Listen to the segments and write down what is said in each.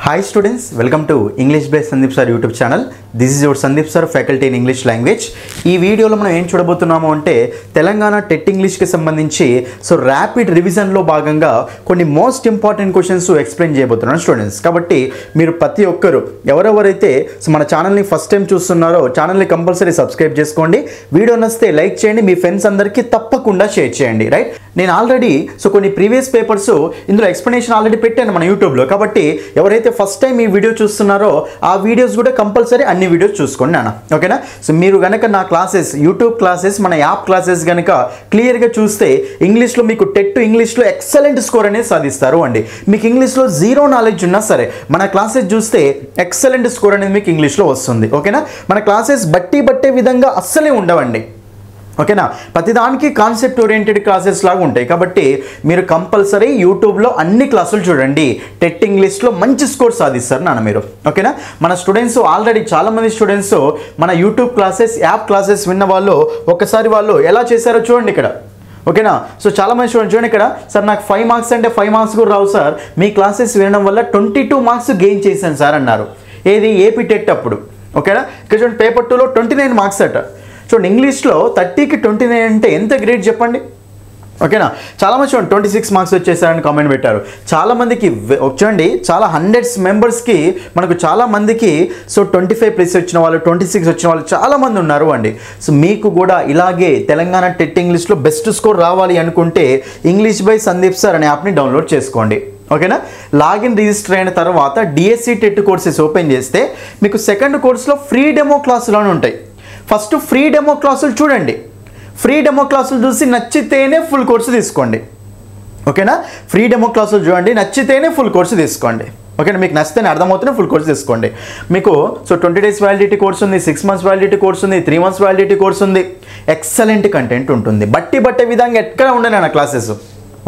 Hi students, welcome to English Base Sandeep Sir YouTube channel. This is your Sandeep Sir, faculty in English language. ఈ వీడియోలో మనం ఏం చూడబోతున్నాము అంటే Telangana TET ఇంగ్లీష్కి సంబంధించి ర్యాపిడ్ రివిజన్లో భాగంగా కొన్ని మోస్ట్ ఇంపార్టెంట్ క్వశ్చన్స్ ఎక్స్ప్లెయిన్ చేయబోతున్నాను స్టూడెంట్స్. కాబట్టి మీరు ప్రతి ఒక్కరు ఎవరెవరైతే మన ఛానల్ని ఫస్ట్ టైం చూస్తున్నారో ఛానల్ని కంపల్సరీ సబ్స్క్రైబ్ చేసుకోండి. వీడియో నచ్చితే లైక్ చేయండి, మీ ఫ్రెండ్స్ అందరికీ తప్పకుండా షేర్ చేయండి. రైట్, నేను ఆల్రెడీ కొన్ని ప్రీవియస్ పేపర్స్ ఇందులో ఎక్స్ప్లెనేషన్ ఆల్రెడీ పెట్టాను మన యూట్యూబ్లో. కాబట్టి ఎవరైతే ఫస్ట్ టైం ఈ వీడియో చూస్తున్నారో ఆ వీడియోస్ కూడా కంపల్సరీ అన్ని వీడియోస్ చూసుకోండి నాన్న, ఓకేనా. మీరు కనుక నా క్లాసెస్ యూట్యూబ్ క్లాసెస్ మన యాప్ క్లాసెస్ కనుక క్లియర్గా చూస్తే ఇంగ్లీష్లో మీకు టెట్ ఇంగ్లీష్లో ఎక్సలెంట్ స్కోర్ అనేది సాధిస్తారు అండి. మీకు ఇంగ్లీష్లో జీరో నాలెడ్జ్ ఉన్నా సరే మన క్లాసెస్ చూస్తే ఎక్సలెంట్ స్కోర్ అనేది మీకు ఇంగ్లీష్లో వస్తుంది, ఓకేనా. మన క్లాసెస్ బట్టే విధంగా అస్సలే ఉండవండి, ఓకేనా. ప్రతిదానికి కాన్సెప్ట్ ఓరియంటెడ్ క్లాసెస్ లాగా ఉంటాయి. కాబట్టి మీరు కంపల్సరీ యూట్యూబ్లో అన్ని క్లాసులు చూడండి, టెట్ ఇంగ్లీష్లో మంచి స్కోర్ సాధిస్తారు నాన్న మీరు, ఓకేనా. మన స్టూడెంట్స్ ఆల్రెడీ చాలామంది స్టూడెంట్స్ మన యూట్యూబ్ క్లాసెస్ యాప్ క్లాసెస్ విన్న వాళ్ళు ఒకసారి వాళ్ళు ఎలా చేశారో చూడండి ఇక్కడ, ఓకేనా. చాలామంది స్టూడెంట్స్ చూడండి ఇక్కడ, సార్ నాకు 5 మార్క్స్ అంటే 5 మార్క్స్ కూడా రావు సార్, మీ క్లాసెస్ వినడం వల్ల 22 మార్క్స్ గెయిన్ చేశాను సార్ అన్నారు. ఏది ఏపీ టెట్ అప్పుడు, ఓకేనా. ఇక్కడ చూడండి పేపర్ 2లో 29 మార్క్స్ అట. చూడండి ఇంగ్లీష్లో 30కి 29 అంటే ఎంత గ్రేట్ చెప్పండి, ఓకేనా. చాలామంది చూడండి 26 మార్క్స్ వచ్చేసారని కామెంట్ పెట్టారు. చాలామందికి చూడండి చాలా హండ్రెడ్స్ మెంబర్స్కి మనకు చాలామందికి 25+ వచ్చిన వాళ్ళు 26 వచ్చిన వాళ్ళు చాలామంది ఉన్నారు అండి. మీకు కూడా ఇలాగే తెలంగాణ టెట్ ఇంగ్లీష్లో బెస్ట్ స్కోర్ రావాలి అనుకుంటే ఇంగ్లీష్ బై సందీప్ సార్ అనే యాప్ని డౌన్లోడ్ చేసుకోండి, ఓకేనా. లాగిన్ రిజిస్టర్ అయిన తర్వాత డిఎస్సి టెట్ కోర్సెస్ ఓపెన్ చేస్తే మీకు సెకండ్ కోర్సులో ఫ్రీ డెమో క్లాసులు అని ఉంటాయి. ఫస్ట్ ఫ్రీ డెమో క్లాసులు చూడండి, ఫ్రీ డెమో క్లాసులు చూసి నచ్చితేనే ఫుల్ కోర్సు తీసుకోండి, ఓకేనా. ఫ్రీ డెమో క్లాసులు చూడండి, నచ్చితేనే ఫుల్ కోర్సు తీసుకోండి, ఓకేనా. మీకు నచ్చితేనే అర్థమవుతూనే ఫుల్ కోర్సు తీసుకోండి. మీకు 20 days వ్యాలిడిటీ కోర్స్ ఉంది, 6 months వ్యాలిడిటీ కోర్స్ ఉంది, 3 months వ్యాలిడిటీ కోర్స్ ఉంది. ఎక్సలెంట్ కంటెంట్ ఉంటుంది, బట్టే విధంగా ఎక్కడ ఉండను నా క్లాసెస్,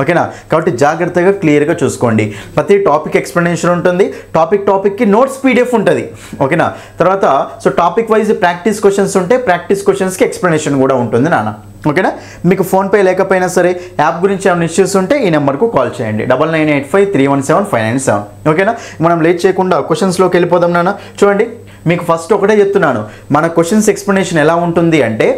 ఓకేనా. కాబట్టి జాగ్రత్తగా క్లియర్గా చూసుకోండి. ప్రతి టాపిక్ ఎక్స్ప్లెనేషన్ ఉంటుంది, టాపిక్కి నోట్స్ పీడిఎఫ్ ఉంటుంది, ఓకేనా. తర్వాత టాపిక్ వైజ్ ప్రాక్టీస్ క్వశ్చన్స్ ఉంటాయి, ప్రాక్టీస్ క్వశ్చన్స్కి ఎక్స్ప్లెనేషన్ కూడా ఉంటుంది నాన్న, ఓకేనా. మీకు ఫోన్పే లేకపోయినా సరే యాప్ గురించి ఏమైనా ఇష్యూస్ ఉంటే ఈ నెంబర్కు కాల్ చేయండి, 9985317597, ఓకేనా. మనం లేట్ చేయకుండా క్వశ్చన్స్లోకి వెళ్ళిపోదాం నాన్న. చూడండి మీకు ఫస్ట్ ఒకటే చెప్తున్నాను, మన క్వశ్చన్స్ ఎక్స్ప్లెనేషన్ ఎలా ఉంటుంది అంటే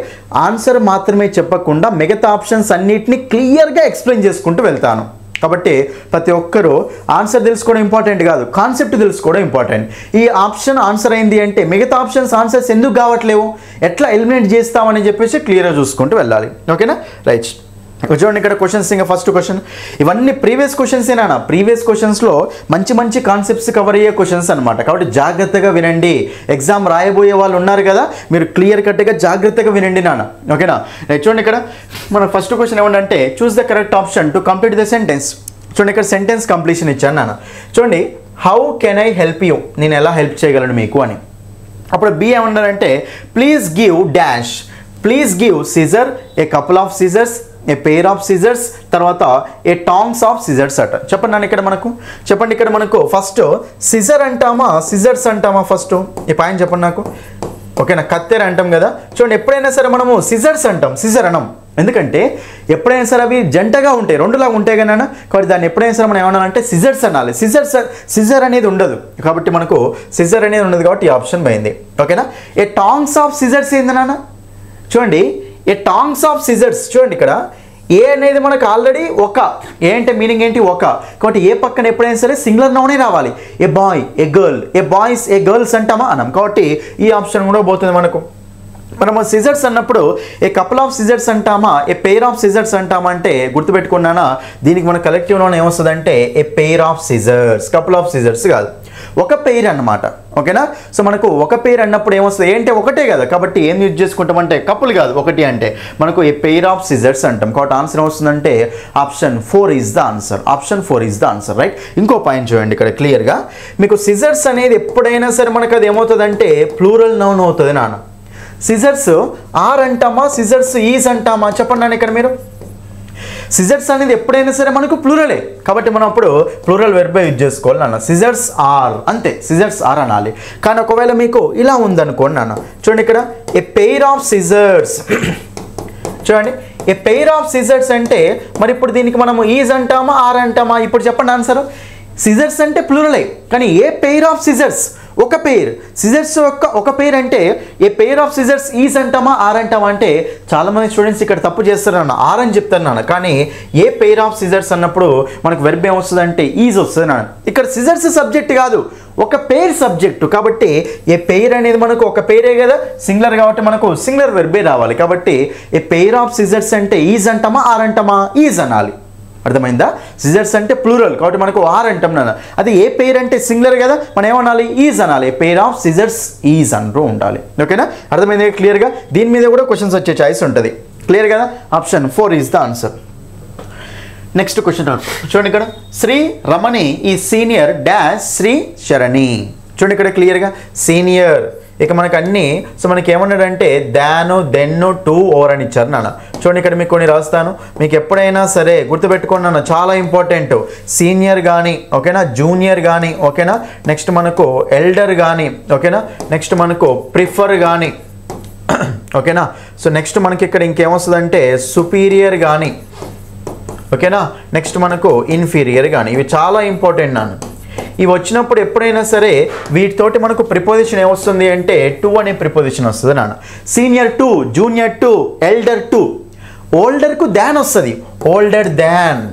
ఆన్సర్ మాత్రమే చెప్పకుండా మిగతా ఆప్షన్స్ అన్నిటిని క్లియర్గా ఎక్స్ప్లెయిన్ చేసుకుంటూ వెళ్తాను. కాబట్టి ప్రతి ఒక్కరూ ఆన్సర్ తెలుసుకోవడం ఇంపార్టెంట్ కాదు, కాన్సెప్ట్ తెలుసుకోవడం ఇంపార్టెంట్. ఈ ఆప్షన్ ఆన్సర్ అయింది అంటే మిగతా ఆప్షన్స్ ఆన్సర్స్ ఎందుకు కావట్లేవు, ఎట్లా ఎలిమినేట్ చేస్తామని చెప్పేసి క్లియర్గా చూసుకుంటూ వెళ్ళాలి, ఓకేనా. రైట్, చూడండి ఇక్కడ క్వశ్చన్స్. ఇంకా ఫస్ట్ క్వశ్చన్, ఇవన్నీ ప్రీవియస్ క్వశ్చన్స్ ఏనా, ప్రీవియస్ క్వశ్చన్స్లో మంచి కాన్సెప్ట్స్ కవర్ అయ్యే క్వశ్చన్స్ అనమాట. కాబట్టి జాగ్రత్తగా వినండి, ఎగ్జామ్ రాయబోయే వాళ్ళు ఉన్నారు కదా, మీరు క్లియర్ కట్గా జాగ్రత్తగా వినండి నాన్న, ఓకేనా. చూడండి ఇక్కడ మన ఫస్ట్ క్వశ్చన్ ఏమంటే choose the correct option to complete the sentence. చూడండి ఇక్కడ సెంటెన్స్ కంప్లీషన్ ఇచ్చాను నాన్న. చూడండి how can I help you, నేను ఎలా హెల్ప్ చేయగలను మీకు అని. అప్పుడు బి ఏమన్నారంటే please give dash, please give scissor, a couple of scissors, a pair of scissors, తర్వాత ఏ టాంగ్స్ ఆఫ్ సిజర్స్ అట. చెప్పండి నన్ను ఇక్కడ మనకు, చెప్పండి ఇక్కడ మనకు ఫస్ట్ సిజర్ అంటామా సిజర్స్ అంటామా, ఫస్ట్ ఈ పాయింట్ చెప్పండి నాకు, ఓకేనా. కత్తెర అంటాం కదా, చూడండి ఎప్పుడైనా సరే మనము సిజర్స్ అంటాం, సిజర్ అనం. ఎందుకంటే ఎప్పుడైనా సరే అవి జంటగా ఉంటాయి, రెండులాగా ఉంటాయి కదా, కాబట్టి దాన్ని ఎప్పుడైనా సరే మనం ఏమన్నానంటే సిజర్స్ అనాలి. సిజర్ అనేది ఉండదు, కాబట్టి మనకు సిజర్ అనేది ఉండదు, కాబట్టి ఈ ఆప్షన్ పోయింది, ఓకేనా. ఏ టాంగ్స్ ఆఫ్ సిజర్స్ ఏంది నాన్న, చూడండి ఏ టాంగ్స్ ఆఫ్ సిజర్స్. చూడండి ఇక్కడ ఏ అనేది మనకు ఆల్రెడీ ఒక, ఏ అంటే మీనింగ్ ఏంటి ఒక, కాబట్టి ఏ పక్కన ఎప్పుడైనా సరే సింగులర్ నౌనే రావాలి. ఏ బాయ్, ఏ గర్ల్, ఏ బాయ్స్, ఏ గర్ల్స్ అంటామా అనం, కాబట్టి ఈ ఆప్షన్ కూడా పోతుంది మనకు. మనము సిజర్స్ అన్నప్పుడు ఏ కపుల్ ఆఫ్ సిజర్స్ అంటామా, ఏ పెయిర్ ఆఫ్ సిజర్స్ అంటామా అంటే గుర్తుపెట్టుకున్నానా, దీనికి మన కలెక్టివ్ నౌన్ ఏమొస్తుంది అంటే a pair of scissors, couple of scissors కాదు, ఒక పెయిర్ అన్నమాట, ఓకేనా. మనకు ఒక పెయిర్ అన్నప్పుడు ఏమొస్తుంది, ఏంటంటే ఒకటే కదా, కాబట్టి ఏం యూజ్ చేసుకుంటామంటే కపుల్ కాదు, ఒకటి అంటే మనకు ఏ పెయిర్ ఆఫ్ సిజర్స్ అంటాం. కాబట్టి ఆన్సర్ ఏమొస్తుందంటే option 4 is the answer, option 4 is the answer, right. ఇంకో పాయింట్ చూడండి ఇక్కడ క్లియర్గా, మీకు సిజర్స్ అనేది ఎప్పుడైనా సరే మనకు అది ఏమవుతుందంటే ప్లూరల్ నౌన్ అవుతుంది నాన్న. సిజర్స్ ఆర్ అంటామా, సిజర్స్ ఈజ్ అంటామా, చెప్పండి నాన్న ఇక్కడ మీరు. సిజర్స్ అనేది ఎప్పుడైనా సరే మనకు ప్లూరలే, కాబట్టి మనం అప్పుడు ప్లూరల్ వెర్బ్ యూజ్ చేసుకోవాలి నాన్న. సిజర్స్ ఆర్ అంతే, సిజర్స్ ఆర్ అనాలి. కానీ ఒకవేళ మీకు ఇలా ఉందనుకోండి నాన్న, చూడండి ఇక్కడ ఏ పెయిర్ ఆఫ్ సిజర్స్, చూడండి ఏ పెయిర్ ఆఫ్ సిజర్స్ అంటే మరి ఇప్పుడు దీనికి మనము ఈజ్ అంటామా ఆర్ అంటామా, ఇప్పుడు చెప్పండి ఆన్సర్. సిజర్స్ అంటే ప్లూరలే, కానీ ఏ పెయిర్ ఆఫ్ సిజర్స్, ఒక పెయిర్ సిజర్స్ యొక్క ఒక పెయిర్ అంటే a pair of scissors is అంటామా ఆర్ అంటామా అంటే చాలామంది స్టూడెంట్స్ ఇక్కడ తప్పు చేస్తారన్న, ఆర్ అని చెప్తారు నాన్న. కానీ ఏ పెయిర్ ఆఫ్ సిజర్స్ అన్నప్పుడు మనకు వెర్బ్ ఏమొస్తుంది అంటే ఈజ్ వస్తుంది నాన్న. ఇక్కడ సిజర్స్ సబ్జెక్ట్ కాదు, ఒక పెయిర్ సబ్జెక్టు. కాబట్టి ఏ పెయిర్ అనేది మనకు ఒక పెయిరే కదా, సింగులర్ కాబట్టి మనకు సింగులర్ వెర్బే రావాలి. కాబట్టి ఏ పెయిర్ ఆఫ్ సిజర్స్ అంటే ఈజ్ అంటామా ఆర్ అంటామా, ఈజ్ అనాలి. అర్థమైందా? సిజర్స్ అంటే ప్లూరల్ కాబట్టి మనకు ఆర్ అంటాం నాన్న. అది ఏ పెయిర్ అంటే సింగులర్ కదా, మనం ఏమనాలి, ఈజ్ అనాలి. పెయిర్ ఆఫ్ సిజర్స్ ఈజ్ అంటూ ఉండాలి. ఓకేనా? అర్థమైంది క్లియర్గా? దీని మీద కూడా క్వశ్చన్స్ వచ్చే ఛాయిస్ ఉంటుంది. క్లియర్ కదా? Option 4 is the answer. Next question చూడండి ఇక్కడ, శ్రీ రమణి ఈ సీనియర్ డాష్ శ్రీ శరణి. చూడండి ఇక్కడ క్లియర్గా సీనియర్. ఇక మనకు అన్నీ సో మనకి ఏమన్నాడంటే దాను దెన్ను టు ఓవర్ అని ఇచ్చారు నాన్న. చూడండి ఇక్కడ మీకు కొన్ని రాస్తాను, మీకు ఎప్పుడైనా సరే గుర్తుపెట్టుకోండి నాన్న, చాలా ఇంపార్టెంట్. సీనియర్ కానీ ఓకేనా, జూనియర్ కానీ ఓకేనా, నెక్స్ట్ మనకు ఎల్డర్ కానీ ఓకేనా, నెక్స్ట్ మనకు ప్రిఫర్ కానీ ఓకేనా. సో నెక్స్ట్ మనకి ఇక్కడ ఇంకేమొస్తుందంటే సుపీరియర్ కానీ ఓకేనా, నెక్స్ట్ మనకు ఇన్ఫీరియర్ కానీ. ఇవి చాలా ఇంపార్టెంట్ నాన్న. ఇవి వచ్చినప్పుడు ఎప్పుడైనా సరే వీటితోటి మనకు ప్రిపోజిషన్ ఏమొస్తుంది అంటే టు అనే ప్రిపోజిషన్ వస్తుంది నాన్న. Senior to, junior to, elder to. ఓల్డర్కు దాన్ వస్తుంది, ఓల్డర్ దాన్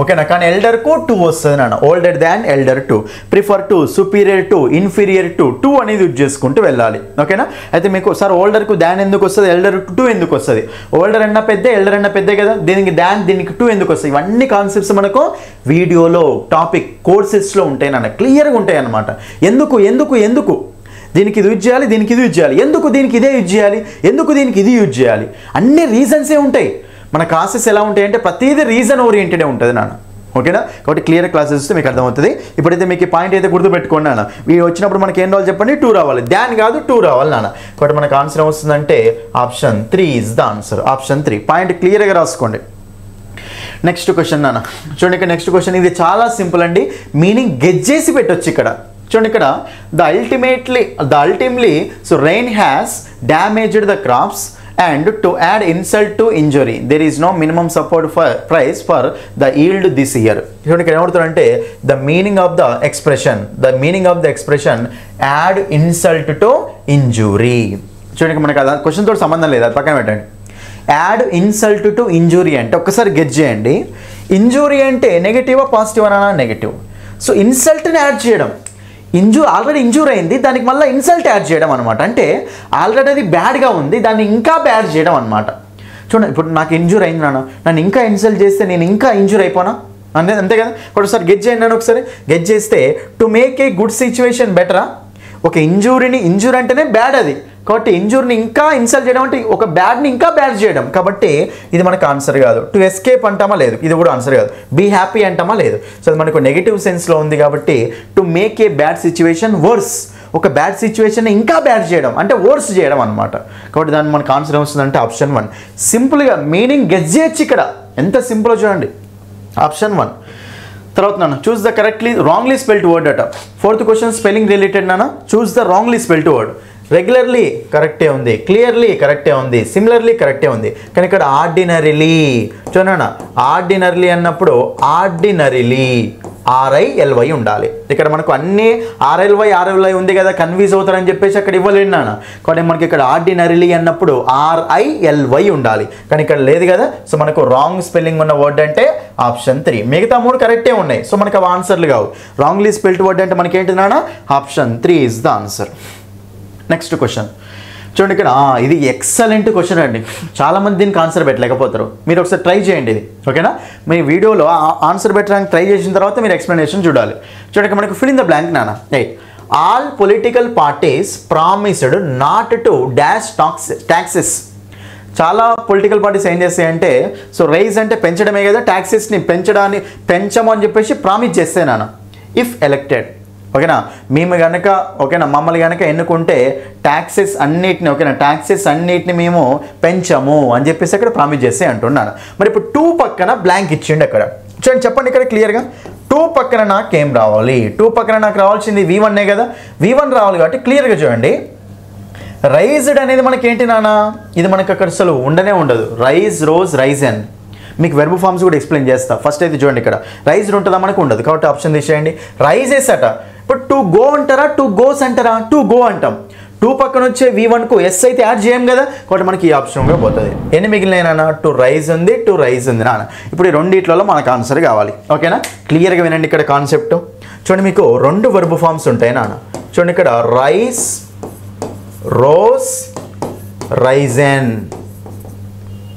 ఓకేనా, కానీ ఎల్డర్కు టు వస్తుంది నాన్న. Older than, elder to, prefer to, superior to, inferior to, to అనేది యూజ్ చేసుకుంటూ వెళ్ళాలి. ఓకేనా? అయితే మీకు సార్ ఓల్డర్కు దాన్ ఎందుకు వస్తుంది, ఎల్డర్ టు ఎందుకు వస్తుంది? ఓల్డర్ అన్న పెద్ద, ఎల్డర్ అన్న పెద్దే కదా, దీనికి దాన్, దీనికి టు ఎందుకు వస్తాయి? ఇవన్నీ కాన్సెప్ట్స్ మనకు వీడియోలో టాపిక్ కోర్సెస్లో ఉంటాయి నాన్న, క్లియర్గా ఉంటాయి అన్నమాట. ఎందుకు ఎందుకు ఎందుకు దీనికి ఇది యూజ్ చేయాలి, దీనికి ఇది యూజ్ చేయాలి, ఎందుకు దీనికి ఇదే యూజ్ చేయాలి, ఎందుకు దీనికి ఇది యూజ్ చేయాలి, అన్ని రీజన్సే ఉంటాయి. మన క్లాసెస్ ఎలా ఉంటాయంటే ప్రతిదీ రీజన్ ఓరియంటెడే ఉంటుంది నాన్న. ఓకేనా? కాబట్టి క్లియర్ క్లాసెస్ వస్తే మీకు అర్థమవుతుంది. ఇప్పుడైతే మీకు ఈ పాయింట్ అయితే గుర్తుపెట్టుకోండి నాన్న. వీడు వచ్చినప్పుడు మనకి ఏం రావాలి చెప్పండి, 2 రావాలి, దాన్ కాదు 2 రావాలి నాన్న. కాబట్టి మనకు ఆన్సర్ ఏమొస్తుందంటే option 3 is the answer. Option 3 point క్లియర్గా రాసుకోండి. నెక్స్ట్ క్వశ్చన్ నాన్న, చూడండి ఇక్కడ నెక్స్ట్ క్వశ్చన్. ఇది చాలా సింపుల్ అండి, మీనింగ్ గెస్ చేసి పెట్టొచ్చు ఇక్కడ. చూడండి ఇక్కడ, the ultimately so rain has damaged the crops and to add insult to injury there is no minimum support for price for the yield this year. చూడండి ఇక్కడ ఏమవుతుందంటే the meaning of the expression add insult to injury. చూడండి మనకి అది question తోటి సంబంధం లేదు, అది పక్కన పెట్టండి. యాడ్ ఇన్సల్ట్ టు ఇంజురీ అంటే ఒక్కసారి గెస్ చేయండి. ఇంజురీ అంటే నెగటివా పాజిటివ్ అనా? నెగటివ్. సో ఇన్సల్ట్ని యాడ్ చేయడం, ఆల్రెడీ ఇంజూర్ అయింది, దానికి మళ్ళీ ఇన్సల్ట్ యాడ్ చేయడం అనమాట. అంటే ఆల్రెడీ అది బ్యాడ్గా ఉంది, దాన్ని ఇంకా బ్యాడ్ చేయడం అనమాట. చూడండి ఇప్పుడు నాకు ఇంజూర్ అయింది నాన్న, నన్ను ఇంకా ఇన్సల్ట్ చేస్తే నేను ఇంకా ఇంజూర్ అయిపోనా? అంతే కదా. ఒకసారి గెస్ చేయండి నన్ను, ఒకసారి గెస్ చేస్తే to make a good situation బెటరా? ఒక ఇంజూర్ అంటేనే బ్యాడ్ అది, కాబట్టి ఇంజూర్ని ఇంకా ఇన్సల్ట్ చేయడం అంటే ఒక బ్యాడ్ని ఇంకా బ్యాడ్ చేయడం. కాబట్టి ఇది మనకు ఆన్సర్ కాదు. టు ఎస్కేప్ అంటామా? లేదు, ఇది కూడా ఆన్సర్ కాదు. బీ హ్యాపీ అంటామా? లేదు. సో అది మనకు నెగిటివ్ సెన్స్లో ఉంది కాబట్టి to make a bad situation worse, ఒక బ్యాడ్ సిచ్యువేషన్ ఇంకా బ్యాడ్ చేయడం అంటే వర్స్ చేయడం అనమాట. కాబట్టి దాన్ని మనకు ఆన్సర్ ఏమొస్తుందంటే ఆప్షన్ 1. సింపుల్గా మీనింగ్ గెస్ చేయొచ్చు ఇక్కడ, ఎంత సింపుల్ చూడండి. ఆప్షన్ 1. తర్వాత నాన్న choose the wrongly spelled word అట. 4th క్వశ్చన్ స్పెల్లింగ్ రిలేటెడ్ నాన్న. Choose the wrongly spelled word. Regularly కరెక్టే ఉంది, క్లియర్లీ కరెక్టే ఉంది, సిమిలర్లీ కరెక్టే ఉంది, కానీ ఇక్కడ ఆర్డినరీలీ చూడన్నా, ఆర్డినరీలీ అన్నప్పుడు ఆర్డినరీలీ RILY ఉండాలి. ఇక్కడ మనకు అన్ని RLY ఉంది కదా, కన్ఫ్యూజ్ అవుతారని చెప్పేసి అక్కడ ఇవ్వలేను నాన్న. కాబట్టి మనకి ఇక్కడ ఆర్డినరీలీ అన్నప్పుడు RILY ఉండాలి, కానీ ఇక్కడ లేదు కదా. సో మనకు రాంగ్ స్పెల్లింగ్ ఉన్న వర్డ్ అంటే ఆప్షన్ 3. మిగతా 3 కరెక్టే ఉన్నాయి, సో మనకు అవి ఆన్సర్లు కావు. రాంగ్లీ స్పెల్డ్ వర్డ్ అంటే మనకి ఏంటి నాన్న? Option 3 is the answer. Next question చూడండి ఇక్కడ, ఇది ఎక్సలెంట్ క్వశ్చన్ అండి. చాలామంది దీనికి ఆన్సర్ పెట్టలేకపోతారు, మీరు ఒకసారి ట్రై చేయండి ఇది. ఓకేనా? మీ వీడియోలో ఆన్సర్ పెట్టడానికి ట్రై చేసిన తర్వాత మీరు ఎక్స్ప్లెనేషన్ చూడాలి. చూడండి మనకు ఫిల్ ఇన్ ద బ్లాంక్ నాన్న. All political parties promised not to dash taxes. చాలా పొలిటికల్ పార్టీస్ ఏం చేస్తాయంటే, సో రైజ్ అంటే పెంచడమే కదా, ట్యాక్సెస్ని పెంచము అని చెప్పేసి ప్రామిస్ చేస్తే నాన్న. ఇఫ్ ఎలక్టెడ్ ఓకేనా, మేము కనుక ఓకేనా మమ్మల్ని కనుక ఎన్నుకుంటే ట్యాక్సెస్ అన్నిటిని మేము పెంచము అని చెప్పేసి అక్కడ ప్రామిస్ చేస్తే అంటున్నాను. మరి ఇప్పుడు 2 పక్కన బ్లాంక్ ఇచ్చిండు అక్కడ. చూడండి చెప్పండి ఇక్కడ క్లియర్గా, 2 పక్కన నాకేం రావాలి? 2 పక్కన నాకు రావాల్సింది V1 కదా, V1 రావాలి కాబట్టి క్లియర్గా చూడండి. రైజ్డ్ అనేది మనకి ఏంటి నాన్న? ఇది మనకు అక్కడ అసలు ఉండనే ఉండదు. Rise, rose, risen. మీకు వెర్బ్ ఫామ్స్ కూడా ఎక్స్ప్లెయిన్ చేస్తా. ఫస్ట్ అయితే చూడండి, ఇక్కడ రైజ్డ్ ఉంటుందా మనకు ఉండదు కాబట్టి ఆప్షన్ తీసేయండి. రైజెస్ అట. ఇప్పుడు టు గో అంటారా టు గోస్ అంటారా? టు గో అంటాం. టూ పక్కన వచ్చే V1కు ఎస్ అయితే యాడ్ చేయం కదా కాబట్టి మనకి ఈ ఆప్షన్ కూడా పోతుంది. ఎన్ని మిగిలిన టు రైజ్ ఉంది టు రైజ్ ఉంది నాన్న. ఇప్పుడు ఈ రెండిట్లలో మనకు ఆన్సర్ కావాలి. ఓకేనా? క్లియర్గా వినండి ఇక్కడ కాన్సెప్ట్. చూడండి, మీకు 2 వెర్బ్ ఫామ్స్ ఉంటాయి నాన్న. చూడండి ఇక్కడ రైస్, రోజ్, రైజెన్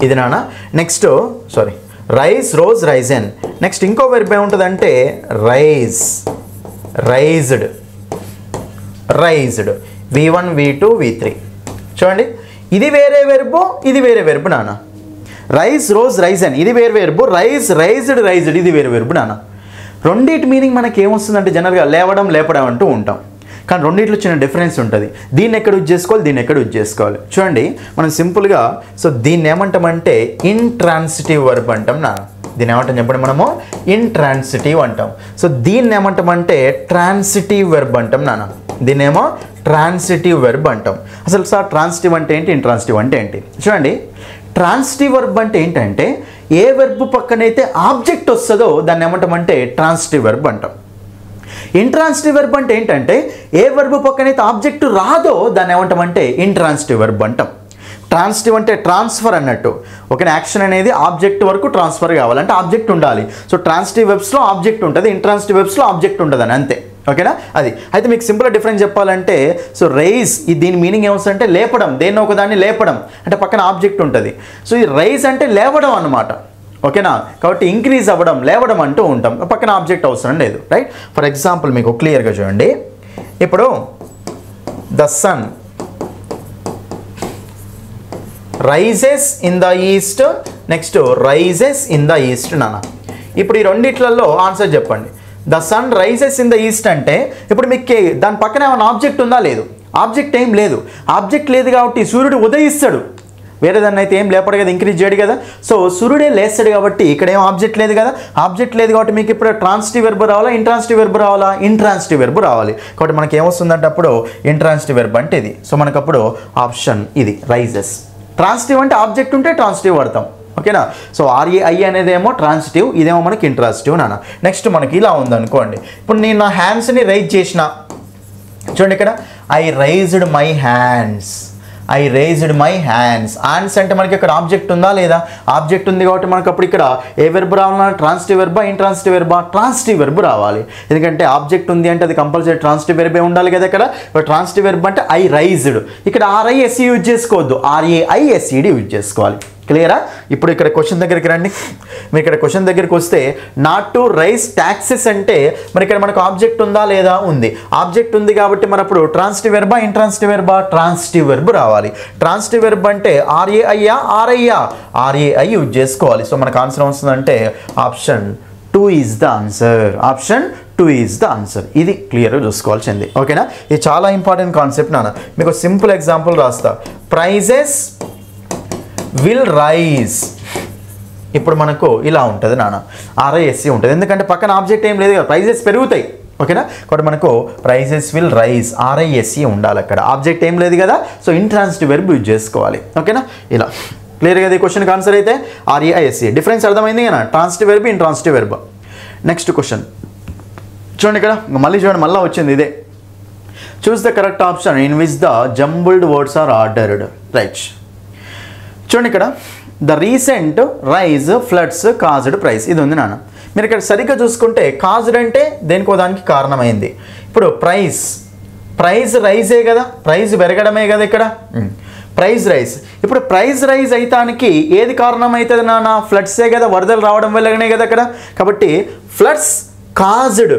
ఇది నాన్న. Next rise, rose, risen. Next ఇంకో వెర్బ్ ఏముంటుందంటే raise, raised, raised. V1, V2, V3. చూడండి, ఇది వేరే వెర్బు, ఇది వేరే వెర్బు నాన్న. రైస్, రోజ్, రైజెన్ ఇది వేరే వెర్బు. రైస్, రైజ్డ్, రైజ్డ్ ఇది వేరే వెర్బు నాన్న. రెండింటి మీనింగ్ మనకి ఏమొస్తుందంటే జనరల్గా లేవడం, లేపడం అంటూ ఉంటాం. కానీ రెండింటిలో చిన్న డిఫరెన్స్ ఉంటుంది. దీన్ని ఎక్కడ యూజ్ చేసుకోవాలి, దీన్ని ఎక్కడ యూజ్ చేసుకోవాలి. చూడండి, మనం సింపుల్గా దీన్ని ఏమంటామంటే ఇంట్రాన్సిటివ్ వర్బ్ అంటాం నాన్న. దీన్ని ఏమంటాం చెప్పండి, మనము ఇంట్రాన్సిటివ్ అంటాం. దీన్ని ఏమంటామంటే ట్రాన్సిటివ్ వెర్బ్ అంటాం నాన్న. దీన్నేమో ట్రాన్సిటివ్ వెర్బ్ అంటాం. అసలు సార్ ట్రాన్సిటివ్ అంటే ఏంటి, ఇంట్రాన్సిటివ్ అంటే ఏంటి? చూడండి, ట్రాన్సిటివ్ వెర్బ్ అంటే ఏంటంటే ఏ వెర్బ్ పక్కనైతే ఆబ్జెక్ట్ వస్తుందో దాన్ని ఏమంటామంటే ట్రాన్సిటివ్ వెర్బ్ అంటాం. ఇంట్రాన్సిటివ్ వెర్బ్ అంటే ఏంటంటే ఏ వెర్బ్ పక్కనైతే ఆబ్జెక్ట్ రాదో దాన్ని ఏమంటామంటే ఇంట్రాన్సిటివ్ వెర్బ్ అంటాం. ట్రాన్సిటివ్ అంటే ట్రాన్స్ఫర్ అన్నట్టు. ఓకే, యాక్షన్ అనేది ఆబ్జెక్ట్ వరకు ట్రాన్స్ఫర్ కావాలంటే ఆబ్జెక్ట్ ఉండాలి. ట్రాన్సిటివ్ వెర్బ్స్లో ఆబ్జెక్ట్ ఉంటుంది, ఇంట్రాన్సిటివ్ వెర్బ్స్లో ఆబ్జెక్ట్ ఉండదని అంతే. ఓకేనా? అది అయితే మీకు సింపుల్గా డిఫరెన్స్ చెప్పాలంటే రైజ్ దీని మీనింగ్ ఏమొస్తుందంటే లేపడం, దేన్ని ఒకదాన్ని లేపడం అంటే పక్కన ఆబ్జెక్ట్ ఉంటుంది. ఈ రైజ్ అంటే లేవడం అన్నమాట. ఓకేనా? కాబట్టి ఇంక్రీజ్ అవ్వడం, లేవడం అంటూ ఉంటాం, పక్కన ఆబ్జెక్ట్ అవసరం లేదు. రైట్? ఫర్ ఎగ్జాంపుల్ మీకు క్లియర్గా చూడండి, ఇప్పుడు the sun rises in the east, next rises in the east నాన్న. ఇప్పుడు ఈ రెండిట్లలో ఆన్సర్ చెప్పండి. The sun rises in the east అంటే ఇప్పుడు మీకు దాని పక్కన ఏమైనా ఆబ్జెక్ట్ ఉందా? లేదు. ఆబ్జెక్ట్ ఏం లేదు. ఆబ్జెక్ట్ లేదు కాబట్టి సూర్యుడు ఉదయిస్తాడు, వేరే దాన్ని అయితే ఏం లేపడు కదా, ఇంక్రీజ్ చేయడు కదా. సూర్యుడే లేస్తాడు కాబట్టి ఇక్కడ ఏం ఆబ్జెక్ట్ లేదు కదా. ఆబ్జెక్ట్ లేదు కాబట్టి మీకు ఇప్పుడు ట్రాన్సిటివ్ వెర్బ్ రావాలా, ఇంట్రాన్సిటివ్ వెర్బ్ రావాలా? ఇంట్రాన్సిటివ్ వెర్బ్ రావాలి. కాబట్టి మనకి ఏమొస్తుందంటే అప్పుడు ఇంట్రాన్సిటివ్ వెర్బ్ అంటే ఇది. మనకు అప్పుడు ఆప్షన్ ఇది రైజెస్. ట్రాన్సిటివ్ అంటే ఆబ్జెక్ట్ ఉంటే ట్రాన్సిటివ్ వాడతాం. ఓకేనా? RAI అనేది ఏమో ట్రాన్సిటివ్, ఇదేమో మనకి ఇంట్రాన్సిటివ్ నాన్న. నెక్స్ట్ మనకి ఇలా ఉందనుకోండి, ఇప్పుడు నేను నా హ్యాండ్స్ని రైజ్ చేసిన. చూడండి ఇక్కడ I raised my hands, I raised my hands. Hands అంటే మనకి ఇక్కడ ఆబ్జెక్ట్ ఉందా లేదా? ఆబ్జెక్ట్ ఉంది కాబట్టి మనకు అప్పుడు ఇక్కడ ఏ వెర్బ్ రావాలన్నా ట్రాన్సిటివ్ వెర్బా, ఇంట్రాన్సిటివ్ వెర్బా? ట్రాన్సిటివ్ వెర్బ్ రావాలి. ఎందుకంటే ఆబ్జెక్ట్ ఉంది అంటే అది కంపల్సరీ ట్రాన్సిటివ్ వెర్బే ఉండాలి కదా. ఇక్కడ ట్రాన్సిటివ్ వెర్బ్ అంటే ఐ రైజ్డ్. ఇక్కడ RISE యూజ్ చేసుకోవద్దు, RAISED యూజ్ చేసుకోవాలి. క్లియరా? ఇప్పుడు ఇక్కడ క్వశ్చన్ దగ్గరికి రండి. మీరు ఇక్కడ క్వశ్చన్ దగ్గరికి వస్తే నాట్ టు రైజ్ ట్యాక్సెస్ అంటే మరి ఇక్కడ మనకు ఆబ్జెక్ట్ ఉందా లేదా? ఉంది. ఆబ్జెక్ట్ ఉంది కాబట్టి మరి అప్పుడు ట్రాన్సిటివ్ వెర్బా, ఇంట్రాన్సిటివ్ వెర్బా? ట్రాన్సిటివ్ వెర్బ్ రావాలి. ట్రాన్సిటివ్ వెర్బ్ అంటే RAIయా, RIయా? RAI యూజ్ చేసుకోవాలి. మనకు ఆన్సర్ వస్తుందంటే option 2 is the answer. Option 2 is the answer. ఇది క్లియర్గా చూసుకోవాల్సింది. ఓకేనా? ఇది చాలా ఇంపార్టెంట్ కాన్సెప్ట్ నాన్న. మీకు సింపుల్ ఎగ్జాంపుల్ రాస్తా. Prices will rise. ఇప్పుడు మనకు ఇలా ఉంటుంది నాన్న, RISE ఉంటుంది. ఎందుకంటే పక్కన ఆబ్జెక్ట్ ఏం లేదు కదా, ప్రైజెస్ పెరుగుతాయి. ఓకేనా? కాబట్టి మనకు ప్రైజెస్ విల్ రైజ్, RISE ఉండాలి. అక్కడ ఆబ్జెక్ట్ ఏం లేదు కదా. ఇంట్రాన్సిటివ్ వెర్బ్ యూజ్ చేసుకోవాలి. ఓకేనా? ఇలా క్లియర్గా ఈ క్వశ్చన్కి ఆన్సర్ అయితే RAISE. డిఫరెన్స్ అర్థమైంది కదా, transitive verb, intransitive verb. Next question చూడండి, ఇక్కడ మళ్ళీ చూడండి, మళ్ళీ వచ్చింది ఇదే. Choose the correct option in which the jumbled words are ordered. Right. చూడండి, ఇక్కడ the recent rise floods caused price ఇది ఉంది నాన్న. మీరు ఇక్కడ సరిగ్గా చూసుకుంటే కాజ్డ్ అంటే దేనికో దానికి కారణమైంది. ఇప్పుడు ప్రైజ్ రైజే కదా, ప్రైజ్ పెరగడమే కదా ఇక్కడ. Price rise. ఇప్పుడు ప్రైజ్ రైజ్ అయితానికి ఏది కారణం అవుతుంది నాన్న? ఫ్లడ్సే కదా, వరదలు రావడం వల్లనే కదా అక్కడ. కాబట్టి ఫ్లడ్స్ కాజ్డ్.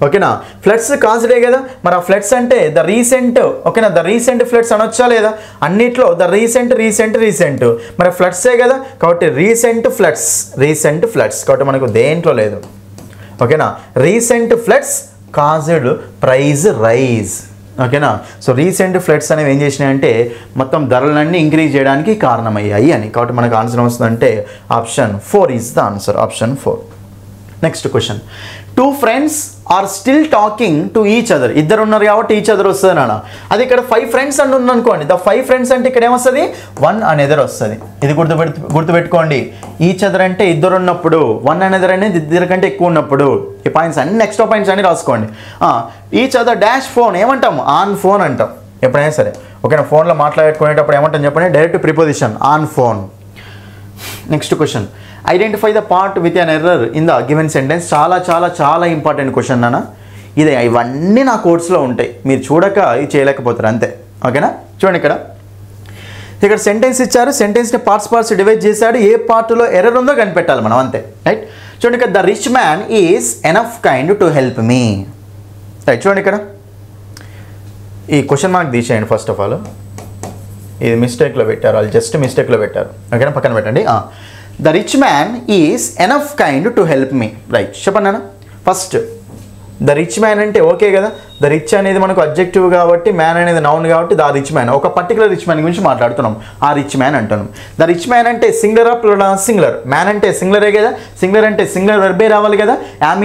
ఓకేనా? ఫ్లడ్స్ కాజ్డే కదా. మరి ఆ ఫ్లడ్స్ అంటే ద రీసెంట్. ఓకేనా? ద రీసెంట్ ఫ్లడ్స్ అనొచ్చా లేదా? అన్నిట్లో ద రీసెంట్ మరి ఫ్లడ్సే కదా. కాబట్టి రీసెంట్ ఫ్లడ్స్ కాబట్టి మనకు దేంట్లో లేదు. ఓకేనా? Recent floods caused price rise. ఓకేనా? రీసెంట్ ఫ్లడ్స్ అనేవి ఏం చేసినాయంటే మొత్తం ధరలన్నీ ఇంక్రీజ్ చేయడానికి కారణమయ్యాయి అని. కాబట్టి మనకు ఆన్సర్ వస్తుందంటే option 4 is the answer. Option 4. Next question. 2 friends are still talking to each other. ఇద్దరు ఉన్నారు కాబట్టి ఈచ్ అదర్ వస్తుంది నాన్న. అది ఇక్కడ 5 ఫ్రెండ్స్ అని ఉందనుకోండి, ద 5 ఫ్రెండ్స్ అంటే ఇక్కడ ఏమొస్తుంది, 1 అనెదర్ వస్తుంది. ఇది గుర్తుపెట్టుకోండి. ఈచ్ అదర్ అంటే ఇద్దరు ఉన్నప్పుడు, 1 అనెదర్ అనేది ఇద్దరు కంటే ఎక్కువ ఉన్నప్పుడు. ఈ పాయింట్స్ అన్ని నెక్స్ట్ పాయింట్స్ అన్ని రాసుకోండి. ఈచ్ అదర్ డాష్ ఫోన్ ఏమంటాం, ఆన్ ఫోన్ అంటాం ఎప్పుడైనా సరే. ఓకేనా, ఫోన్లో మాట్లాడుకునేటప్పుడు ఏమంటాం చెప్పండి, direct preposition on phone. Next question, identify the part with an error in the given sentence. చాలా చాలా చాలా ఇంపార్టెంట్ క్వశ్చన్ నాన్న. ఇవన్నీ నా కోర్సులో ఉంటాయి, మీరు చూడక ఇది చేయలేకపోతారు అంతే. ఓకేనా, చూడండి ఇక్కడ సెంటెన్స్ ఇచ్చారు, సెంటెన్స్ని పార్ట్స్ డివైడ్ చేశాడు, ఏ పార్ట్లో ఎర్రర్ ఉందో కనిపెట్టాలి మనం అంతే. రైట్, చూడండి ఇక్కడ, the rich man is enough kind to help me. Right, చూడండి ఇక్కడ ఈ క్వశ్చన్ మార్క్ తీసేయండి. ఫస్ట్ ఆఫ్ ఆల్ ఇది మిస్టేక్లో పెట్టారు, వాళ్ళు జస్ట్ మిస్టేక్లో పెట్టారు. ఓకేనా, పక్కన పెట్టండి. The rich man is enough kind to help me. Right, చెప్పండి నాన్న. ఫస్ట్ ద రిచ్ మ్యాన్ అంటే ఓకే కదా, ద రిచ్ అనేది మనకు అబ్జెక్టివ్ కాబట్టి, మ్యాన్ అనేది నౌన్ కాబట్టి ద రిచ్ మ్యాన్, ఒక పర్టికులర్ రిచ్ మ్యాన్ గురించి మాట్లాడుతున్నాం, ఆ రిచ్ మ్యాన్ అంటున్నాం. ద రిచ్ మ్యాన్ అంటే సింగులర్ సింగులర్, మ్యాన్ అంటే సింగులరే కదా, సింగులర్ అంటే సింగులర్ వెర్బే రావాలి కదా, యామ్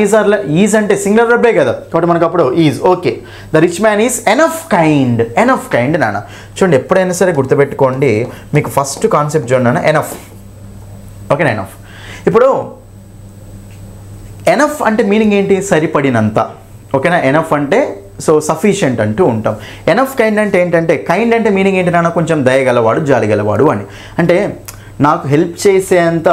ఈజ్ అంటే సింగులర్ వెర్బే కదా, కాబట్టి మనకు అప్పుడు is. Okay, the rich man is enough kind నాన్న. చూడండి ఎప్పుడైనా సరే గుర్తుపెట్టుకోండి, మీకు ఫస్ట్ కాన్సెప్ట్ చూడండి నాన్న, ఎనఫ్. ఓకేనా, ఎనఫ్. ఇప్పుడు ఎనఫ్ అంటే మీనింగ్ ఏంటి, సరిపడినంత. ఓకేనా, ఎనఫ్ అంటే సో సఫిషియంట్ అంటూ ఉంటాం. ఎనఫ్ కైండ్ అంటే ఏంటంటే, కైండ్ అంటే మీనింగ్ ఏంటి నాన్న, కొంచెం దయగలవాడు, జాలిగలవాడు అని. అంటే నాకు హెల్ప్ చేసేంత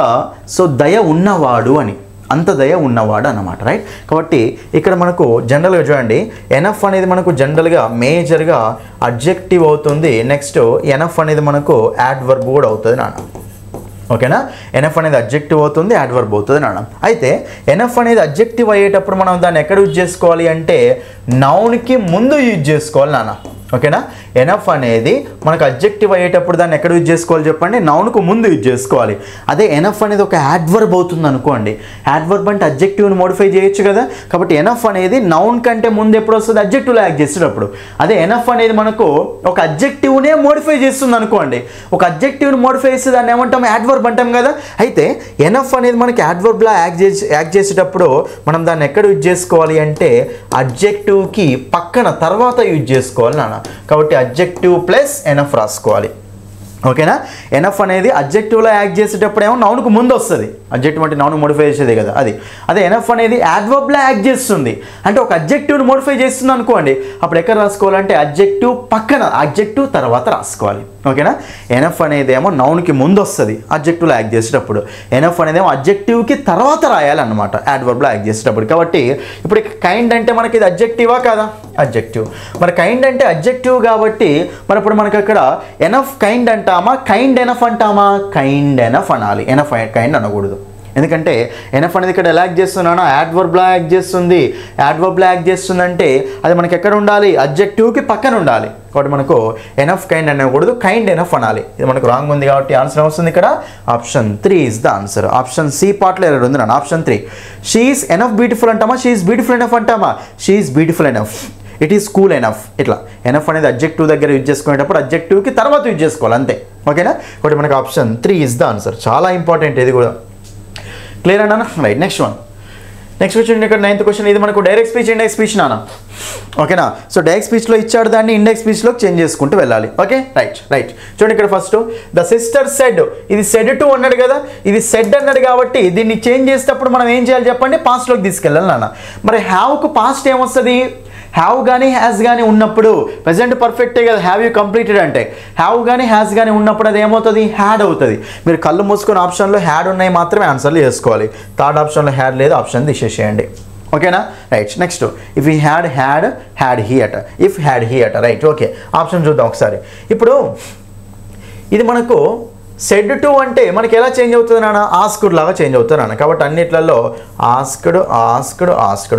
సో దయ ఉన్నవాడు అని, అంత దయ ఉన్నవాడు అన్నమాట. రైట్, కాబట్టి ఇక్కడ మనకు జనరల్గా చూడండి, ఎనఫ్ అనేది మనకు జనరల్గా మేజర్గా అడ్జెక్టివ్ అవుతుంది. నెక్స్ట్ ఎనఫ్ అనేది మనకు యాడ్వర్బ్ కూడా అవుతుంది నాన్న. ఓకేనా, ఎనఫ్ అనేది అడ్జెక్టివ్ అవుతుంది, యాడ్వర్బ్ అవుతుంది నాన్న. అయితే ఎనఫ్ అనేది అడ్జెక్టివ్ అయ్యేటప్పుడు మనం దాన్ని ఎక్కడ యూజ్ చేసుకోవాలి అంటే, నౌన్కి ముందు యూజ్ చేసుకోవాలి నాన్న. ఓకేనా, ఎనఫ్ అనేది మనకు అడ్జెక్టివ్ అయ్యేటప్పుడు దాన్ని ఎక్కడ యూజ్ చేసుకోవాలి చెప్పండి, నౌన్కు ముందు యూజ్ చేసుకోవాలి. అదే ఎనఫ్ అనేది ఒక యాడ్వర్బ్ అవుతుంది అనుకోండి, యాడ్వర్బ్ అంటే అడ్జెక్టివ్ని మోడిఫై చేయొచ్చు కదా, కాబట్టి ఎనఫ్ అనేది నౌన్ కంటే ముందు ఎప్పుడు వస్తుంది, అడ్జెక్టివ్లో యాక్ట్ చేసేటప్పుడు. అదే ఎనఫ్ అనేది మనకు ఒక అడ్జెక్టివ్నే మోడిఫై చేస్తుంది అనుకోండి, ఒక అడ్జెక్టివ్ని మోడిఫై చేస్తే దాన్ని ఏమంటాం, యాడ్వర్బ్ అంటాం కదా. అయితే ఎనఫ్ అనేది మనకి యాడ్వర్బ్లా యాక్ట్ చేసేటప్పుడు మనం దాన్ని ఎక్కడ యూజ్ చేసుకోవాలి అంటే, అడ్జెక్టివ్కి పక్కన తర్వాత యూజ్ చేసుకోవాలి నాన్న. కాబట్టి అడ్జెక్టివ్ ప్లస్ ఎనఫ్ రాసుకోవాలి. ఓకేనా, ఎనఫ్ అనేది అడ్జెక్టివ్లో యాక్ట్ చేసేటప్పుడు ఏమో నౌన్కు ముందు వస్తుంది, అడ్జెక్టివ్ అంటే నౌన్ మోడిఫై చేసేదే కదా అది. అదే ఎనఫ్ అనేది యాడ్వర్బ్లో యాక్ట్ చేస్తుంది, అంటే ఒక అడ్జెక్టివ్ని మోడిఫై చేస్తుంది అనుకోండి, అప్పుడు ఎక్కడ రాసుకోవాలంటే అడ్జెక్టివ్ పక్కన, అడ్జెక్టివ్ తర్వాత రాసుకోవాలి. ఓకేనా, ఎనఫ్ అనేది ఏమో నౌన్కి ముందు వస్తుంది అడ్జెక్టివ్లో యాక్ట్ చేసేటప్పుడు, ఎనఫ్ అనేది ఏమో అడ్జెక్టివ్కి తర్వాత రాయాలన్నమాట యాడ్వర్బ్లో యాక్ట్ చేసేటప్పుడు. కాబట్టి ఇప్పుడు కైండ్ అంటే మనకి ఇది అడ్జెక్టివా కాదా, అడ్జెక్టివ్. మరి కైండ్ అంటే అడ్జెక్టివ్ కాబట్టి మరి ఇప్పుడు మనకి అక్కడ ఎనఫ్ కైండ్ అంటామా, కైండ్ ఎనఫ్ అంటామా, కైండ్ ఎనఫ్ అనాలి, ఎనఫ్ కైండ్ అనకూడదు. ఎందుకంటే ఎనఫ్ అనేది ఇక్కడ ఎలా యాక్ట్ చేస్తున్నానో యాడ్వర్బ్లా యాక్ట్ చేస్తుంది, యాడ్వర్బ్లా యాక్ట్ చేస్తుందంటే అది మనకి ఎక్కడ ఉండాలి, అడ్జెక్టివ్కి పక్కన ఉండాలి. కాబట్టి మనకు ఎనఫ్ కైండ్ అనకూడదు, కైండ్ ఎనఫ్ అనాలి. ఇది మనకు రాంగ్ ఉంది కాబట్టి ఆన్సర్ వస్తుంది ఇక్కడ option 3 is the answer. Option C పార్ట్లో ఎర్రర్ ఉంది నాన్న. Option 3, she is enough beautiful అంటామా, షీ ఈస్ బ్యూటిఫుల్ ఎనఫ్ అంటామా, she is beautiful enough, it is cool enough. ఇట్లా ఎనఫ్ అనేది అడ్జెక్టివ్ దగ్గర యూజ్ చేసుకునేటప్పుడు అడ్జెక్టివ్కి తర్వాత యూజ్ చేసుకోవాలి అంతే. ఓకేనా, కాబట్టి మనకు ఆప్షన్ 3 ఇస్ ద ఆన్సర్. చాలా ఇంపార్టెంట్ ఇది కూడా. క్లియర్ అన్నా? రైట్, నెక్స్ట్ క్వశ్చన్ ఇక్కడ 9th క్వశ్చన్. ఇది మనకు డైరెక్ట్ స్పీచ్, ఇండైరెక్ట్ స్పీచ్ నాన్న. ఓకేనా, సో డైరెక్ట్ స్పీచ్లో ఇచ్చాడు, దాన్ని ఇండైరెక్ట్ స్పీచ్లోకి చేంజ్ చేసుకుంటూ వెళ్ళాలి. Okay, right. చూడండి ఇక్కడ ఫస్ట్ ద సిస్టర్ సెడ్, ఇది సెడ్ టు అన్నాడు కదా, ఇది సెడ్ అన్నాడు కాబట్టి దీన్ని చేంజ్ చేసేటప్పుడు మనం ఏం చేయాలి చెప్పండి, పాస్ట్లోకి తీసుకెళ్ళాలి నాన్న. మరి హ్యావ్కు పాస్ట్ ఏమొస్తుంది, హ్యావ్ కానీ హ్యాస్ కానీ ఉన్నప్పుడు ప్రెజెంట్ పర్ఫెక్టే కదా హ్యావ్ యూ కంప్లీటెడ్ అంటే, హ్యావ్ కానీ హ్యాస్ కానీ ఉన్నప్పుడు అది ఏమవుతుంది, హ్యాడ్ అవుతుంది. మీరు కళ్ళు మూసుకొని ఆప్షన్లో హ్యాడ్ ఉన్నాయి మాత్రమే ఆన్సర్లు చేసుకోవాలి, థర్డ్ ఆప్షన్లో హ్యాడ్ లేదు, ఆప్షన్ తీసేసేయండి. ఓకేనా, రైట్. నెక్స్ట్ ఇఫ్ ఈ హ్యాడ్ హీ అట, ఇఫ్ హ్యాడ్ హీ అట. Right, okay. ఆప్షన్ చూద్దాం ఒకసారి. ఇప్పుడు ఇది మనకు సెడ్ టు అంటే మనకి ఎలా చేంజ్ అవుతుంది నాన్న, ఆస్క్డ్ లాగా చేంజ్ అవుతుంది నాన్న. కాబట్టి అన్నిట్లలో asked.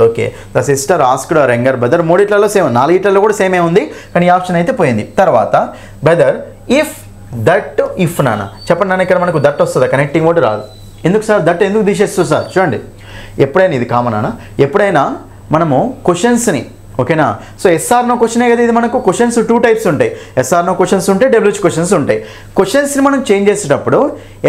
Okay, the sister asked our younger brother, మూడిట్లలో సేమ్, 4 కూడా సేమే ఉంది, కానీ ఈ ఆప్షన్ అయితే పోయింది. తర్వాత బ్రదర్ ఇఫ్ దట్, ఇఫ్ నాన్న. చెప్పండి నాన్న, ఇక్కడ మనకు దట్ వస్తుందా, కనెక్టింగ్ వర్డ్ రాదు. ఎందుకు సార్ దట్ ఎందుకు తీసేస్తుంది సార్? చూడండి, ఎప్పుడైనా ఇది కామన్ అన్న, ఎప్పుడైనా మనము క్వశ్చన్స్ని ఓకేనా. సో ఎస్ఆర్ నో క్వశ్చనే కదా ఇది. మనకు క్వశ్చన్స్ 2 టైప్స్ ఉంటాయి. ఎస్ఆర్ నో క్వశ్చన్స్ ఉంటాయి, డబ్ల్యూహెచ్ క్వశ్చన్స్ ఉంటాయి. క్వశ్చన్స్ని మనం చేంజ్ చేసేటప్పుడు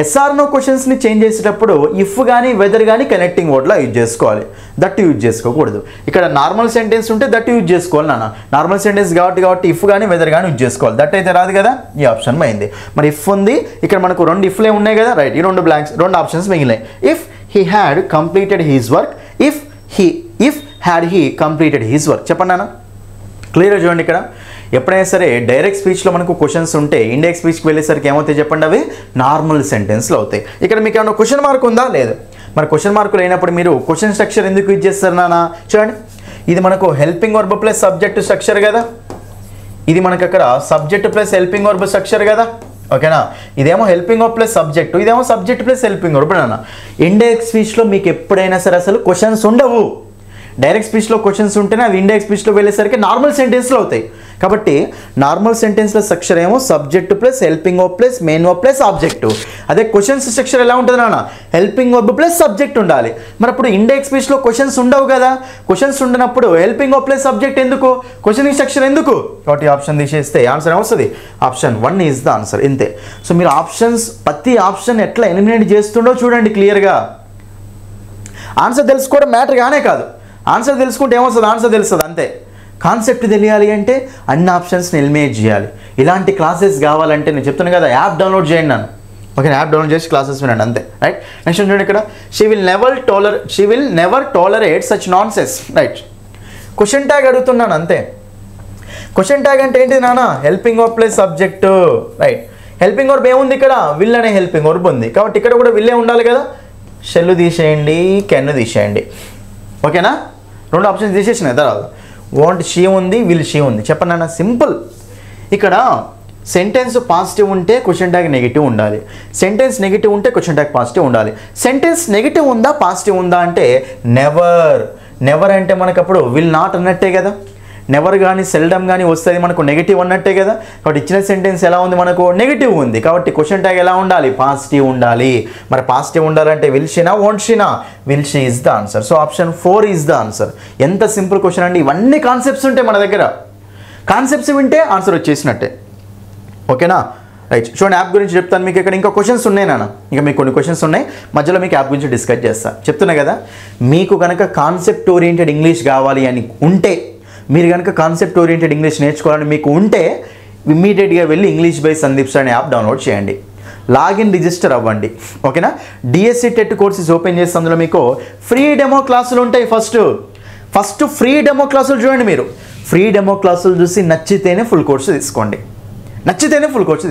ఎస్ఆర్ నో క్వశ్చన్స్ని చేంజ్ చేసేటప్పుడు ఇఫ్ కానీ వెదర్ కానీ కనెక్టింగ్ వర్డ్లా యూజ్ చేసుకోవాలి, దట్ యూజ్ చేసుకోకూడదు. ఇక్కడ నార్మల్ సెంటెన్స్ ఉంటే దట్ యూజ్ చేసుకోవాలి నాన్న. నార్మల్ సెంటెన్స్ కాబట్టి ఇఫ్ కానీ వెదర్ కానీ యూజ్ చేసుకోవాలి. దట్ అయితే రాదు కదా, ఈ ఆప్షన్ అయింది. మరి ఇఫ్ ఉంది, ఇక్కడ మనకు 2 ఇఫ్లే ఉన్నాయి కదా, రైట్. ఈ 2 బ్లాంక్స్, 2 ఆప్షన్స్ మిగిలినాయి. If he had completed his work, if had he completed his work. చెప్పండి నాన్న, క్లియర్గా చూడండి. ఇక్కడ ఎప్పుడైనా సరే డైరెక్ట్ స్పీచ్లో మనకు క్వశ్చన్స్ ఉంటే ఇండైరెక్ట్ స్పీచ్కి వెళ్ళేసరికి ఏమవుతాయి చెప్పండి, అవి నార్మల్ సెంటెన్స్లో అవుతాయి. ఇక్కడ మీకు ఏమైనా క్వశ్చన్ మార్క్ ఉందా, లేదు. మరి క్వశ్చన్ మార్క్ లేనప్పుడు మీరు క్వశ్చన్ స్ట్రక్చర్ ఎందుకు యూజ్ చేస్తారు నాన్న? చూడండి, ఇది మనకు helping verb plus subject structure కదా, ఇది మనకు అక్కడ subject plus helping verb structure కదా, ఓకేనా. ఇదేమో హెల్పింగ్ వర్బ్ ప్లస్ సబ్జెక్ట్, ఇదేమో సబ్జెక్ట్ ప్లస్ హెల్పింగ్ వర్బ్ నాన్న. ఇండైరెక్ట్ స్పీచ్లో మీకు ఎప్పుడైనా సరే అసలు క్వశ్చన్స్ ఉండవు. డైరెక్ట్ స్పీచ్లో క్వశ్చన్స్ ఉంటేనే అవి ఇండైరెక్ట్ స్పీచ్లో వెళ్ళేసరికి నార్మల్ సెంటెన్స్లో అవుతాయి. కాబట్టి నార్మల్ సెంటెన్స్లో స్ట్రక్చర్ ఏమో subject plus helping verb plus main verb plus objective. అదే క్వశ్చన్స్ స్ట్రక్చర్ ఎలా ఉంటుంది నాన్న? హెల్పింగ్ వర్బ్ ప్లస్ సబ్జెక్ట్ ఉండాలి. మరి అప్పుడు ఇండైరెక్ట్ స్పీచ్లో క్వశ్చన్స్ ఉండవు కదా. క్వశ్చన్స్ ఉండనప్పుడు హెల్పింగ్ వర్బ్ ప్లస్ సబ్జెక్ట్ ఎందుకు, క్వశ్చనింగ్ స్ట్రక్చర్ ఎందుకు? కాబట్టి ఆప్షన్ తీసేస్తే ఆన్సర్ ఏమొస్తుంది? Option 1 is the answer. ఇంతే. సో మీరు ఆప్షన్స్ ప్రతి ఆప్షన్ ఎట్లా ఎలిమినేట్ చేస్తుండో చూడండి క్లియర్గా. ఆన్సర్ తెలుసుకోవడం మ్యాటర్ కానే కాదు. ఆన్సర్ తెలుసుకుంటే ఏమొస్తుంది? ఆన్సర్ తెలుస్తుంది అంతే. కాన్సెప్ట్ తెలియాలి అంటే అన్ని ఆప్షన్స్ని ఎలిమినేట్ చేయాలి. ఇలాంటి క్లాసెస్ కావాలంటే నేను చెప్తున్నాను కదా, యాప్ డౌన్లోడ్ చేయండి నన్ను, ఓకే. యాప్ డౌన్లోడ్ చేసి క్లాసెస్ వినండి అంతే, రైట్. నెక్స్ట్ చూడండి ఇక్కడ, she will never tolerate such non sense, right. Question tag అడుగుతున్నాను అంతే. క్వశ్చన్ ట్యాగ్ అంటే ఏంటి నాన్న? Helping verb plus subject, right. Helping verb ఏముంది ఇక్కడ? విల్ అనే హెల్పింగ్ వర్బ్ ఉంది. కాబట్టి ఇక్కడ కూడా విల్లే ఉండాలి కదా. షెల్ తీసేయండి, కెన్ తీసేయండి, ఓకేనా. 2 ఆప్షన్స్ తీసేసినాయి తర్వాత. వాంట్ షీ ఉంది, విల్ షీ ఉంది. చెప్పండి అన్న, సింపుల్. ఇక్కడ సెంటెన్స్ పాజిటివ్ ఉంటే క్వశ్చన్ ట్యాగ్ నెగిటివ్ ఉండాలి, సెంటెన్స్ నెగిటివ్ ఉంటే క్వశ్చన్ ట్యాగ్ పాజిటివ్ ఉండాలి. సెంటెన్స్ నెగిటివ్ ఉందా పాజిటివ్ ఉందా అంటే నెవర్. నెవర్ అంటే మనకు అప్పుడు విల్ నాట్ అన్నట్టే కదా. నెవర్ కానీ సెల్డమ్ కానీ వస్తుంది మనకు నెగిటివ్ అన్నట్టే కదా. కాబట్టి ఇచ్చిన సెంటెన్స్ ఎలా ఉంది మనకు? నెగిటివ్ ఉంది. కాబట్టి క్వశ్చన్ ట్యాగ్ ఎలా ఉండాలి? పాజిటివ్ ఉండాలి. మరి పాజిటివ్ ఉండాలంటే will Sheena, want Sheena? Will she is the answer. So option 4 is the answer. ఎంత సింపుల్ క్వశ్చన్ అండి. ఇవన్నీ కాన్సెప్ట్స్ ఉంటాయి మన దగ్గర. కాన్సెప్ట్స్ వింటే ఆన్సర్ వచ్చేసినట్టే, ఓకేనా. రైట్. చూడండి, యాప్ గురించి చెప్తాను మీకు. ఇక్కడ ఇంకా క్వశ్చన్స్ ఉన్నాయి నాన్న, ఇంకా మీకు కొన్ని క్వశ్చన్స్ ఉన్నాయి. మధ్యలో మీకు యాప్ గురించి డిస్కస్ చేస్తాను. చెప్తున్నా కదా, మీకు కనుక కాన్సెప్ట్ ఓరియంటెడ్ ఇంగ్లీష్ కావాలి అని ఉంటే, మీరు కనుక కాన్సెప్ట్ ఓరియంటెడ్ ఇంగ్లీష్ నేర్చుకోవాలని మీకు ఉంటే ఇమ్మీడియట్గా వెళ్ళి ఇంగ్లీష్ బై సందీప్ సార్ అనే యాప్ డౌన్లోడ్ చేయండి, లాగిన్ రిజిస్టర్ అవ్వండి, ఓకేనా. డిఎస్సి టెట్ కోర్సెస్ ఓపెన్ చేస్తే అందులో మీకు ఫ్రీ డెమో క్లాసులు ఉంటాయి. ఫస్ట్ ఫ్రీ డెమో క్లాసులు చూడండి. మీరు ఫ్రీ డెమో క్లాసులు చూసి నచ్చితేనే ఫుల్ కోర్సు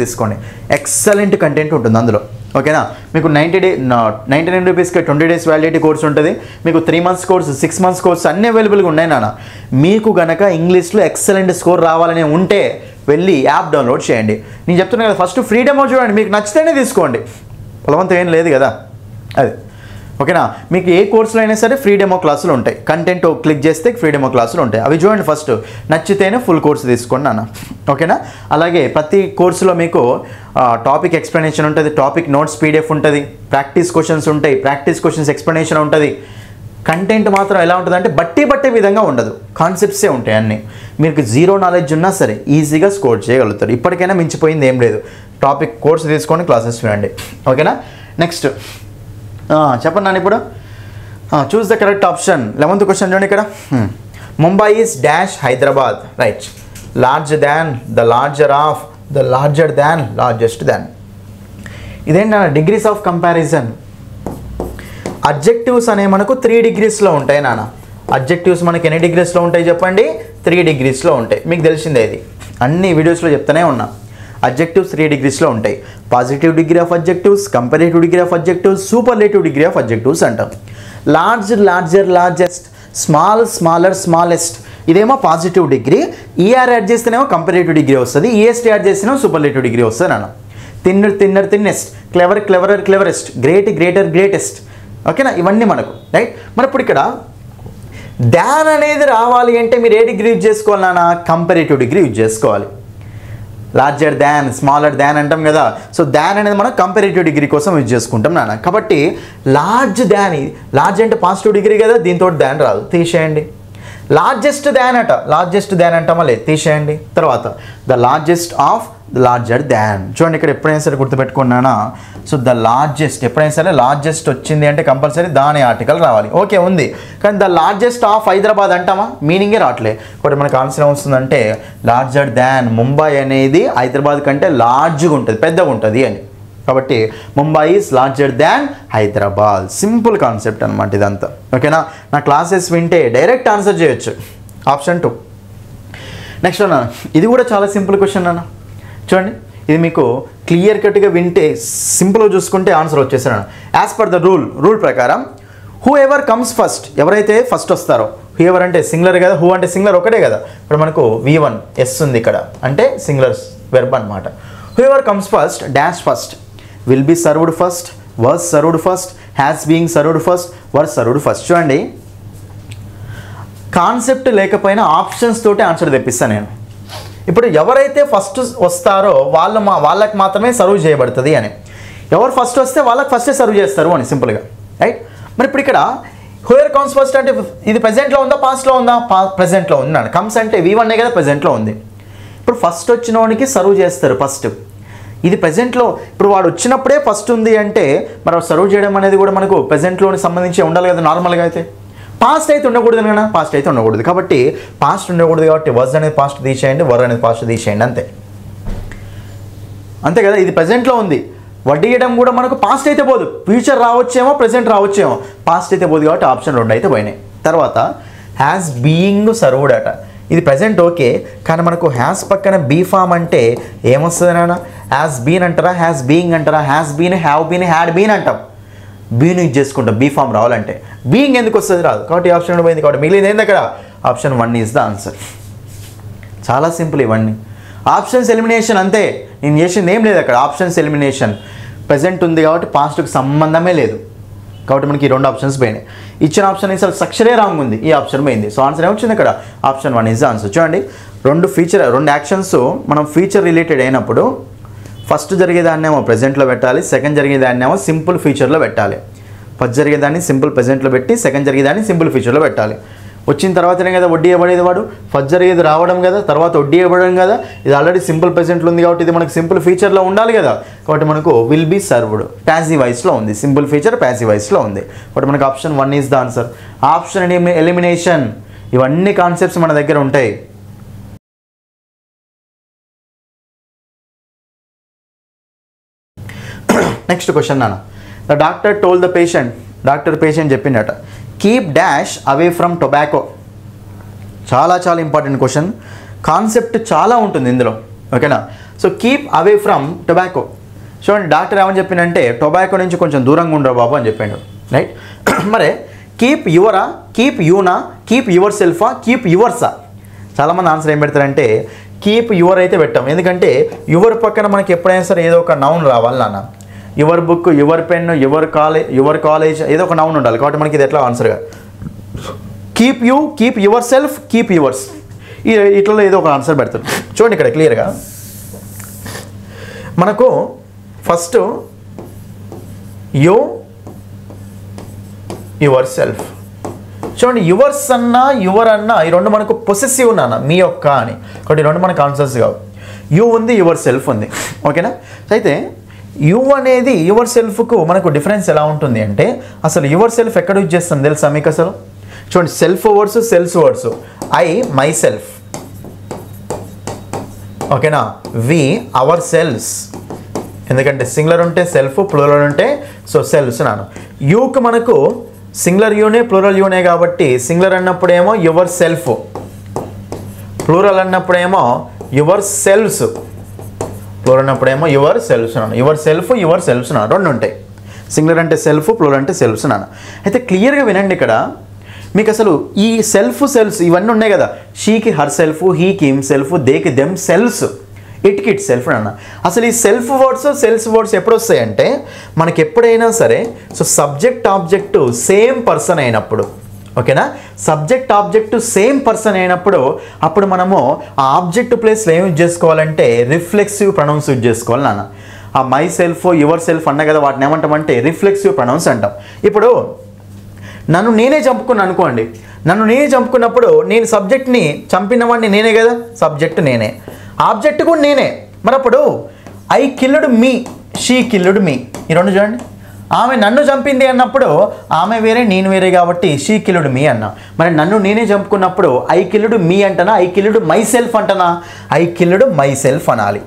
తీసుకోండి. ఎక్సలెంట్ కంటెంట్ ఉంటుంది అందులో, ఓకేనా. మీకు 99 రూపీస్కి 20 డేస్ వ్యాలిడిటీ కోర్స్ ఉంటుంది. మీకు 3 మంత్స్ కోర్స్, 6 మంత్స్ కోర్స్ అన్నీ అవైలబుల్గా ఉన్నాయి నాన్న. మీకు కనుక ఇంగ్లీష్లో ఎక్సలెంట్ స్కోర్ రావాలని ఉంటే వెళ్ళి యాప్ డౌన్లోడ్ చేయండి. నేను చెప్తున్నాను కదా, ఫస్ట్ ఫ్రీ డెమో చూడండి, మీకు నచ్చితేనే తీసుకోండి, బలవంతం ఏం లేదు కదా అది, ఓకేనా. మీకు ఏ కోర్సులో అయినా సరే ఫ్రీ డెమో క్లాసులు ఉంటాయి. కంటెంట్ క్లిక్ చేస్తే ఫ్రీ డెమో క్లాసులు ఉంటాయి, అవి చూడండి. ఫస్ట్ నచ్చితేనే ఫుల్ కోర్సు తీసుకోండి నాన్న, ఓకేనా. అలాగే ప్రతి కోర్సులో మీకు టాపిక్ ఎక్స్ప్లెనేషన్ ఉంటుంది, టాపిక్ నోట్స్ పీడిఎఫ్ ఉంటుంది, ప్రాక్టీస్ క్వశ్చన్స్ ఉంటాయి, ప్రాక్టీస్ క్వశ్చన్స్ ఎక్స్ప్లెనేషన్ ఉంటుంది. కంటెంట్ మాత్రం ఎలా ఉంటుంది అంటే బట్టే విధంగా ఉండదు, కాన్సెప్ట్సే ఉంటాయి అన్నీ. మీకు జీరో నాలెడ్జ్ ఉన్నా సరే ఈజీగా స్కోర్ చేయగలుగుతారు. ఇప్పటికైనా మించిపోయింది ఏం లేదు. టాపిక్ కోర్సు తీసుకొని క్లాసెస్ వినండి, ఓకేనా. నెక్స్ట్ చెప్పండి నాన్న. ఇప్పుడు choose the correct option. 11th question చూడండి ఇక్కడ. Mumbai is dash Hyderabad, right. Larger than, the larger of, the larger than, largest than. ఇదేంటి నాన్న? Degrees of comparison. అడ్జెక్టివ్స్ అనేవి మనకు 3 డిగ్రీస్లో ఉంటాయి నాన్న. అడ్జెక్టివ్స్ మనకి ఎన్ని డిగ్రీస్లో ఉంటాయి చెప్పండి? 3 డిగ్రీస్లో ఉంటాయి. మీకు తెలిసిందే ఇది, అన్ని వీడియోస్లో చెప్తూనే ఉన్నా. అడ్జెక్టివ్స్ 3 డిగ్రీస్లో ఉంటాయి. Positive degree of adjectives, comparative degree of adjectives, superlative degree of adjectives అంటాం. Large, larger, largest, small, smaller, smallest, ఇదేమో పాజిటివ్ డిగ్రీ. ఈఆర్ యాడ్ చేస్తేనేమో కంపారేటివ్ డిగ్రీ వస్తుంది, ఈఎస్టీ యాడ్ చేస్తేనేమో సూపర్లేటివ్ డిగ్రీ వస్తుంది నాన్న. Thinner, thinner, thinnest, clever, cleverer, cleverest, great, greater, greatest, ఓకేనా. ఇవన్నీ మనకు రైట్. మరి ఇప్పుడు ఇక్కడ దాన్ అనేది రావాలి అంటే మీరు ఏ డిగ్రీ యూజ్ చేసుకోవాలి నాన్న? కంపారేటివ్ డిగ్రీ యూజ్ చేసుకోవాలి. లార్జర్ దాన్, స్మాలర్ దాన్ అంటాం కదా. సో దాన్ అనేది మనం కంపారేటివ్ డిగ్రీ కోసం యూజ్ చేసుకుంటాం నాన్న. కాబట్టి లార్జ్ దాన్, లార్జ్ అంటే పాజిటివ్ డిగ్రీ కదా, దీంతో దాన్ రాదు, తీసేయండి. లార్జెస్ట్ దాన్ అట, లార్జెస్ట్ దాన్ అంటామా లేదు, తీసేయండి. తర్వాత the largest of the larger దాన్. చూడండి ఇక్కడ ఎప్పుడైనా సరే గుర్తుపెట్టుకున్నానా, సో ద లార్జెస్ట్ ఎప్పుడైనా సరే లార్జెస్ట్ వచ్చింది అంటే కంపల్సరీ దాని ఆర్టికల్ రావాలి. ఓకే ఉంది, కానీ ద లార్జెస్ట్ ఆఫ్ హైదరాబాద్ అంటామా, మీనింగే రావట్లే. కాబట్టి మనకు ఆన్సర్ ఏమొస్తుందంటే లార్జర్ దాన్ ముంబై అనేది హైదరాబాద్ కంటే లార్జ్గా ఉంటుంది, పెద్దగా ఉంటుంది అని. కాబట్టి Mumbai is larger than Hyderabad. Simple concept అనమాట ఇదంతా. ఓకేనా, నా క్లాసెస్ వింటే డైరెక్ట్ ఆన్సర్ చేయొచ్చు. ఆప్షన్ 2. నెక్స్ట్ అన్న, ఇది కూడా చాలా సింపుల్ క్వశ్చన్ అన్న. చూడండి ఇది మీకు క్లియర్ కట్గా వింటే సింపుల్గా చూసుకుంటే ఆన్సర్ వచ్చేసాను. యాజ్ పర్ ద రూల్ ప్రకారం హూ ఎవర్ కమ్స్ ఫస్ట్, ఎవరైతే ఫస్ట్ వస్తారో, హూ ఎవర్ అంటే సింగులర్ కదా, హూ అంటే సింగులర్ ఒకటే కదా. ఇప్పుడు మనకు V1 S ఉంది ఇక్కడ, అంటే సింగులర్ వెర్బ్ అనమాట. Who ever comes first dash first, will be served first, was served first, has been served first, were served first. చూడండి కాన్సెప్ట్ లేకపోయినా ఆప్షన్స్ తోటి ఆన్సర్ తెప్పిస్తాను నేను. ఇప్పుడు ఎవరైతే ఫస్ట్ వస్తారో వాళ్ళకి మాత్రమే సర్వ్ చేయబడుతుంది అని. ఎవరు ఫస్ట్ వస్తే వాళ్ళకి ఫస్టే సర్వ్ చేస్తారు అని సింపుల్గా, రైట్. మరి ఇప్పుడు ఇక్కడ హూయర్ కమ్స్ ఫస్ట్ అంటే ఇది ప్రజెంట్లో ఉందా పాస్ట్లో ఉందా, ప్రజెంట్లో ఉంది అన్న. కమ్స్ అంటే V1 కదా, ప్రజెంట్లో ఉంది. ఇప్పుడు ఫస్ట్ వచ్చిన వాడికి సర్వ్ చేస్తారు ఫస్ట్. ఇది ప్రజెంట్లో, ఇప్పుడు వాడు వచ్చినప్పుడే ఫస్ట్ ఉంది అంటే మరి సర్వ్ చేయడం అనేది కూడా మనకు ప్రజెంట్లోని సంబంధించి ఉండాలి కదా నార్మల్గా. అయితే పాస్ట్ అయితే ఉండకూడదు కదా, పాస్ట్ అయితే ఉండకూడదు. కాబట్టి పాస్ట్ ఉండకూడదు కాబట్టి వజ్ అనేది పాస్ట్ తీసేయండి, వర్ అనేది పాస్ట్ తీసేయండి, అంతే కదా. ఇది ప్రజెంట్లో ఉంది, వడ్డీయడం కూడా మనకు పాస్ట్ అయితే పోదు, ఫ్యూచర్ రావచ్చేమో ప్రజెంట్ రావచ్చేమో, పాస్ట్ అయితే పోదు కాబట్టి ఆప్షన్ 2 అయితే పోయినాయి. తర్వాత హ్యాస్ బీయింగ్ సర్వ్డ్ అట, ఇది ప్రజెంట్ ఓకే, కానీ మనకు హ్యాస్ పక్కన బీ ఫామ్ అంటే ఏమొస్తుంది నాన్న, హ్యాస్ బీన్ అంటారా, హ్యాస్ బీయింగ్ అంటారా, has been, have been, had been అంటాం. బీన్ యూజ్ చేసుకుంటాం బీ ఫామ్ రావాలంటే, బీయింగ్ ఎందుకు వస్తుంది రాదు. కాబట్టి ఆప్షన్ పోయింది. కాబట్టి మిగిలింది ఏంది అక్కడ, ఆప్షన్ 1 ఈజ్ ద ఆన్సర్. చాలా సింపుల్ ఇవన్నీ. ఆప్షన్స్ ఎలిమినేషన్ అంతే, నేను చేసింది ఏం లేదు అక్కడ. ఆప్షన్స్ ఎలిమినేషన్, ప్రజెంట్ ఉంది కాబట్టి పాస్ట్కి సంబంధమే లేదు. కాబట్టి మనకి ఈ 2 ఆప్షన్స్ పోయినాయి. ఇచ్చిన ఆప్షన్ అసలు స్ట్రక్చరే రాంగ్ ఉంది, ఈ ఆప్షన్ పోయింది. సో ఆన్సర్ ఏమొచ్చింది ఇక్కడ, ఆప్షన్ 1 ఈజ్ ద ఆన్సర్. చూడండి 2 యాక్షన్స్ మనం ఫ్యూచర్ రిలేటెడ్ అయినప్పుడు ఫస్ట్ జరిగేదాన్నేమో ప్రజెంట్లో పెట్టాలి, సెకండ్ జరిగేదాన్నేమో సింపుల్ ఫ్యూచర్లో పెట్టాలి. ఫస్ట్ జరిగేదాన్ని సింపుల్ ప్రజెంట్లో పెట్టి సెకండ్ జరిగేదాన్ని సింపుల్ ఫ్యూచర్లో పెట్టాలి. వచ్చిన తర్వాతనే కదా వడ్డీ ఇవ్వబడేది వాడు, ఫస్ట్ జరిగేది రావడం కదా, తర్వాత వడ్డీ ఇవ్వడం కదా. ఇది ఆల్రెడీ సింపుల్ ప్రెజెంట్లో ఉంది కాబట్టి ఇది మనకు సింపుల్ ఫ్యూచర్లో ఉండాలి కదా. కాబట్టి మనకు విల్ బీ సర్వ్డ్ ప్యాసివ్ వాయిస్లో ఉంది, సింపుల్ ఫ్యూచర్ ప్యాసివ్ వాయిస్లో ఉంది. కాబట్టి మనకు option 1 is the answer. Option elimination, ఇవన్నీ కాన్సెప్ట్స్ మన దగ్గర ఉంటాయి. నెక్స్ట్ క్వశ్చన్ నాన్న, the doctor told the patient, doctor patient చెప్పిండట keep dash away from tobacco. చాలా ఇంపార్టెంట్ క్వశ్చన్, కాన్సెప్ట్ చాలా ఉంటుంది ఇందులో, ఓకేనా. So keep away from tobacco. చూడండి డాక్టర్ ఏమని చెప్పిందంటే టొబాకో నుంచి కొంచెం దూరంగా ఉండరు బాబు అని చెప్పిండు, రైట్. మరి కీప్ యువరా, కీప్ యూనా, కీప్ యువర్ సెల్ఫా, కీప్ యువర్సా. చాలామంది ఆన్సర్ ఏం పెడతారంటే కీప్ యువర్ అయితే పెట్టాం, ఎందుకంటే యువర్ పక్కన మనకి ఎప్పుడైనా సరే ఏదో ఒక నౌన్ రావాలి నాన్న. Your book, your pen, your college ఏదో ఒక నౌన్ ఉండాలి. కాబట్టి మనకి ఇది ఎట్లా ఆన్సర్గా keep you, keep yourself, keep yours, ఇట్లా ఏదో ఒక ఆన్సర్ పెడతారు. చూడండి ఇక్కడ క్లియర్గా మనకు ఫస్ట్ యువర్ సెల్ఫ్. చూడండి యువర్స్ అన్నా యువర్ అన్నా ఈ 2 మనకు పొసెసివ్ నాన్న, మీ యొక్క అని. కాబట్టి 2 మనకు ఆన్సర్స్ కావు. యూ ఉంది, యువర్ సెల్ఫ్ ఉంది, ఓకేనా. అయితే యు అనేది యువర్ సెల్ఫ్కు మనకు డిఫరెన్స్ ఎలా ఉంటుంది అంటే అసలు యువర్ సెల్ఫ్ ఎక్కడ యూజ్ చేస్తాం తెలుసా మీకు అసలు. చూడండి self words, selves words. I myself, ఓకేనా. వి అవర్ సెల్స్, ఎందుకంటే సింగులర్ ఉంటే సెల్ఫ్, ప్లూరల్ ఉంటే సో సెల్స్ నాను. యూకి మనకు సింగులర్ యూనే ప్లూరల్ యూనే కాబట్టి సింగులర్ అన్నప్పుడేమో యువర్ సెల్ఫ్, ప్లూరల్ అన్నప్పుడేమో యువర్ సెల్స్, ప్లూరల్ అన్నప్పుడేమో యువర్ సెల్ఫ్స్ నాను. యువర్ సెల్ఫ్, యువర్ సెల్ఫ్స్ నాను 2 ఉంటాయి. సింగులర్ అంటే సెల్ఫ్, ప్లూరల్ అంటే సెల్ఫ్స్ నాను. అయితే క్లియర్గా వినండి ఇక్కడ మీకు అసలు ఈ సెల్ఫ్ సెల్స్ ఇవన్నీ ఉన్నాయి కదా. షీకి హర్ సెల్ఫ్, హీకి హిమ్ సెల్ఫ్, దేకి దెమ్ సెల్స్, ఇట్కి ఇట్ సెల్ఫ్ అన్న. అసలు ఈ సెల్ఫ్ వర్డ్స్, సెల్స్ వర్డ్స్ ఎప్పుడు వస్తాయంటే మనకి ఎప్పుడైనా సరే so subject object same person అయినప్పుడు, ఓకేనా. సబ్జెక్ట్ ఆబ్జెక్ట్ సేమ్ పర్సన్ అయినప్పుడు అప్పుడు మనము ఆ ఆబ్జెక్ట్ ప్లేస్లో ఏం యూజ్ చేసుకోవాలంటే రిఫ్లెక్సివ్ ప్రొనౌన్స్ యూజ్ చేసుకోవాలి నాన్న. ఆ మై సెల్ఫ్, యువర్ సెల్ఫ్ అన్న కదా వాటిని ఏమంటామంటే రిఫ్లెక్సివ్ ప్రొనౌన్స్ అంటాం. ఇప్పుడు నన్ను నేనే చంపుకున్నాను అనుకోండి, నన్ను నేనే చంపుకున్నప్పుడు నేను సబ్జెక్ట్ని చంపినవాడిని నేనే కదా, సబ్జెక్ట్ నేనే, ఆబ్జెక్ట్ కూడా నేనే. మరి అప్పుడు I killed me, she killed మీ, ఈ రెండు చూడండి. ఆమె నన్ను చంపింది అన్నప్పుడు ఆమె వేరే నేను వేరే కాబట్టి షీ కిల్డ్ మీ అన్నా. మరి నన్ను నేనే చంపుకున్నప్పుడు ఐ కిల్డ్ మీ అంటనా, ఐ కిల్డ్ మై సెల్ఫ్ అంటనా, ఐ కిల్డ్ మై సెల్ఫ్ అనాలి.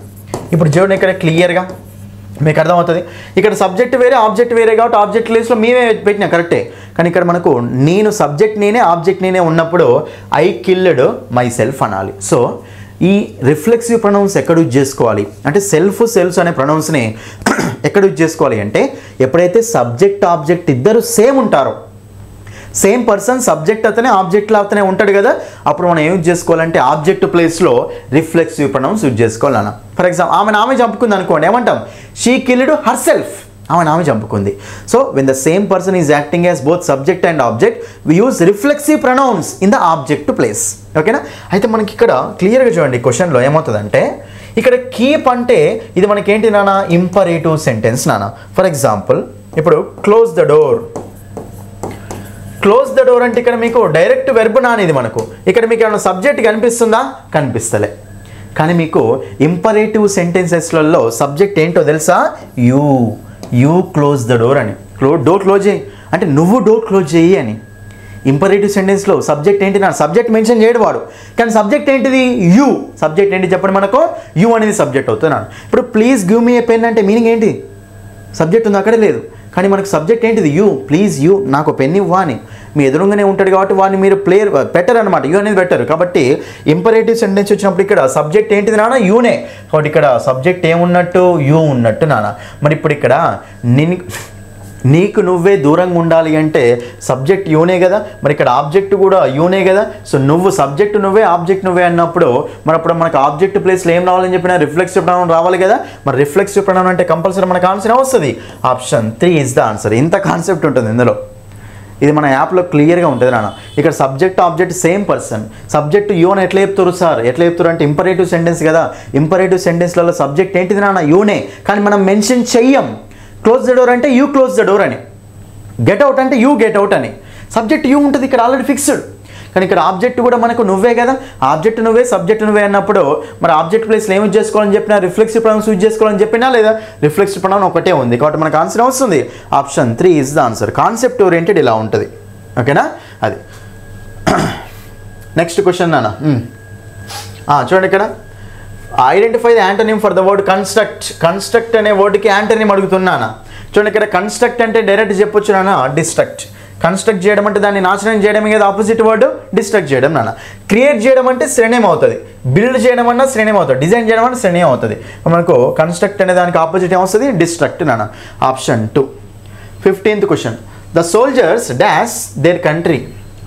ఇప్పుడు చూడండి ఇక్కడ క్లియర్గా మీకు అర్థమవుతుంది. ఇక్కడ సబ్జెక్ట్ వేరే ఆబ్జెక్ట్ వేరే కాబట్టి ఆబ్జెక్ట్ ప్లేస్లో మేమే పెట్టినా కరెక్టే, కానీ ఇక్కడ మనకు నేను సబ్జెక్ట్ నేనే ఆబ్జెక్ట్ నేనే ఉన్నప్పుడు ఐ కిల్డ్ మై సెల్ఫ్ అనాలి. సో ఈ రిఫ్లెక్సివ్ ప్రొనౌన్స్ ఎక్కడ యూజ్ చేసుకోవాలి అంటే సెల్ఫ్స్ అనే ప్రొనౌన్స్ని ఎక్కడ యూజ్ చేసుకోవాలి అంటే ఎప్పుడైతే సబ్జెక్ట్ ఆబ్జెక్ట్ ఇద్దరు సేమ్ ఉంటారో, సేమ్ పర్సన్ సబ్జెక్ట్ అతనే ఆబ్జెక్ట్లో అతనే ఉంటాడు కదా, అప్పుడు మనం ఏం యూజ్ చేసుకోవాలంటే ఆబ్జెక్ట్ ప్లేస్లో రిఫ్లెక్సివ్ ప్రొనౌన్స్ యూజ్ చేసుకోవాలన్న. ఫర్ ఎగ్జాంపుల్ ఆమె చంపుకుంది అనుకోండి, ఏమంటాం షీ కిల్డ్ హర్ సెల్ఫ్, ఆమె చంపుకుంది. So when the same person is acting as both subject and object we use reflexive pronouns in the object place. ఓకేనా. అయితే మనకి ఇక్కడ క్లియర్గా చూడండి క్వశ్చన్లో ఏమవుతుందంటే ఇక్కడ కీప్ అంటే ఇది మనకేంటి నాన్న, ఇంపరేటివ్ సెంటెన్స్ నాన్న. ఫర్ ఎగ్జాంపుల్ ఇప్పుడు close the door, close the door అంటే ఇక్కడ మీకు డైరెక్ట్ వెర్బ్ నాని, ఇది మనకు ఇక్కడ మీకు ఏమైనా సబ్జెక్ట్ కనిపిస్తుందా, కనిపిస్తలే. కానీ మీకు ఇంపరేటివ్ సెంటెన్సెస్లలో సబ్జెక్ట్ ఏంటో తెలుసా, యూ క్లోజ్ ద డోర్ అని, డోర్ క్లోజ్ చేయి అంటే నువ్వు డోర్ క్లోజ్ చేయి అని. ఇంపరేటివ్ సెంటెన్స్లో సబ్జెక్ట్ ఏంటి నా, సబ్జెక్ట్ మెన్షన్ చేయడు వాడు, కానీ సబ్జెక్ట్ ఏంటిది యూ, సబ్జెక్ట్ ఏంటి చెప్పండి మనకు, యూ అనేది సబ్జెక్ట్ అవుతున్నాను. ఇప్పుడు please give me a pen అంటే మీనింగ్ ఏంటి, సబ్జెక్ట్ ఉంది అక్కడే లేదు, కానీ మనకు సబ్జెక్ట్ ఏంటిది యూ, ప్లీజ్ యూ నాకు పెన్ ఇవ్వా అని. మీ ఎదురుగానే ఉంటాడు కాబట్టి వాడిని మీరు బెటర్ అనమాట, యూ అనేది బెటర్. కాబట్టి ఇంపరేటివ్ సెంటెన్స్ వచ్చినప్పుడు ఇక్కడ సబ్జెక్ట్ ఏంటిది నాన్న, యూనే, కాబట్టి ఇక్కడ సబ్జెక్ట్ ఏమున్నట్టు, యూ ఉన్నట్టు నాన్న. మరి ఇప్పుడు ఇక్కడ నీకు నువ్వే దూరంగా ఉండాలి అంటే సబ్జెక్ట్ యూనే కదా, మరి ఇక్కడ ఆబ్జెక్ట్ కూడా యూనే కదా. సో నువ్వు సబ్జెక్ట్ నువ్వే ఆబ్జెక్ట్ నువ్వే అన్నప్పుడు మరి అప్పుడు మనకు ఆబ్జెక్ట్ ప్లేస్లో ఏం రావాలని చెప్పిన రిఫ్లెక్సివ్ ప్రొనౌన్ రావాలి కదా. మరి రిఫ్లెక్సివ్ ప్రొనౌన్ అంటే కంపల్సరీ మనకు ఆన్సర్ వస్తుంది, ఆప్షన్ 3 ఇస్ ద ఆన్సర్. ఇంత కాన్సెప్ట్ ఉంటుంది ఇందులో, ఇది మన యాప్లో క్లియర్గా ఉంటుంది నాన్న. ఇక్కడ subject object same person, subject you అని ఎట్లా చెప్తారు సార్, ఎట్లా చెప్తారు అంటే ఇంపరేటివ్ సెంటెన్స్ కదా, ఇంపరేటివ్ సెంటెన్స్లలో సబ్జెక్ట్ ఏంటిది నాన్న, యూనే, కానీ మనం మెన్షన్ చెయ్యం. క్లోజ్ ద డోర్ అంటే యూ క్లోజ్ ద డోర్ అని, గెట్ అవుట్ అంటే యూ గెట్ అవుట్ అని, సబ్జెక్ట్ యూ ఉంటుంది ఇక్కడ ఆల్రెడీ ఫిక్స్డ్. కానీ ఇక్కడ ఆబ్జెక్ట్ కూడా మనకు నువ్వే కదా, ఆబ్జెక్ట్ నువ్వే సబ్జెక్ట్ నువ్వే అన్నప్పుడు మరి ఆబ్జెక్ట్ ప్లేస్లో ఏం యూజ్ చేసుకోవాలని చెప్పినా, రిఫ్లెక్సివ్ ప్రొనౌన్స్ యూజ్ చేసుకోవాలని చెప్పినా లేదా, రిఫ్లెక్సివ్ ప్రొనౌన్ ఒకటే ఉంది కాబట్టి మనకు ఆన్సర్ వస్తుంది, option 3 is the answer. Concept oriented ఇలా ఉంటుంది. ఓకేనా. అది నెక్స్ట్ క్వశ్చన్ నాన్న. చూడండి ఇక్కడ identify the antonym for the word construct. Construct అనే వర్డ్కి యాంటోనిమ్ అడుగుతున్నానా. చూడండి ఇక్కడ కన్స్ట్రక్ట్ అంటే డైరెక్ట్ చెప్పొచ్చు నాన్న, డిస్ట్రక్ట్. కన్స్ట్రక్ట్ చేయడం అంటే దాన్ని నాశనం చేయడమే కదా ఆపోజిట్ వర్డ్, డిస్ట్రక్ట్ చేయడం నాన్న. క్రియేట్ చేయడం అంటే శ్రేణయం అవుతుంది, బిల్డ్ చేయడం అన్నా శ్రేణయం అవుతుంది, డిజైన్ చేయడం అంటే శ్రేణయం అవుతుంది. మనకు కన్స్ట్రక్ట్ అనే దానికి ఆపోజిట్ ఏమొస్తుంది, డిస్ట్రక్ట్ నాన్న, option 2. 15th question, the soldiers dash there country.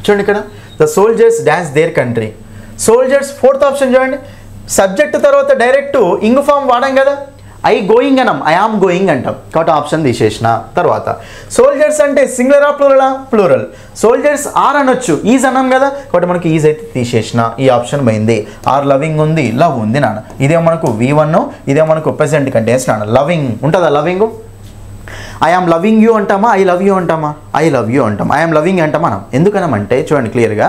చూడండి ఇక్కడ the soldiers dash there country. Soldiers 4th option చూడండి, సబ్జెక్ట్ తర్వాత డైరెక్ట్ ఇంగ్ ఫామ్ వాడాం కదా, ఐ గోయింగ్ అనం, ఐ ఆమ్ గోయింగ్ అంటాం కాబట్టి ఆప్షన్ తీసేసిన. తర్వాత సోల్జర్స్ అంటే సింగులరా ప్లూరలా, ప్లూరల్. సోల్జర్స్ ఆర్ అనొచ్చు, ఈజ్ అన్నాం కదా కాబట్టి మనకి ఈజ్ అయితే తీసేసిన, ఈ ఆప్షన్ పోయింది. ఆర్ లవింగ్ ఉంది, లవ్ ఉంది నాన్న. ఇదే మనకు V1, ఇదే మనకు ప్రెసెంట్ కంటెన్స్ నాన్న. లవింగ్ ఉంటుందా, loving I am loving you అంటామా, ఐ లవ్ యూ అంటామా, ఐ లవ్ యూ అంటాం, ఐ ఆమ్ లవింగ్ అంటామా మనం. ఎందుకనమంటే చూడండి క్లియర్గా,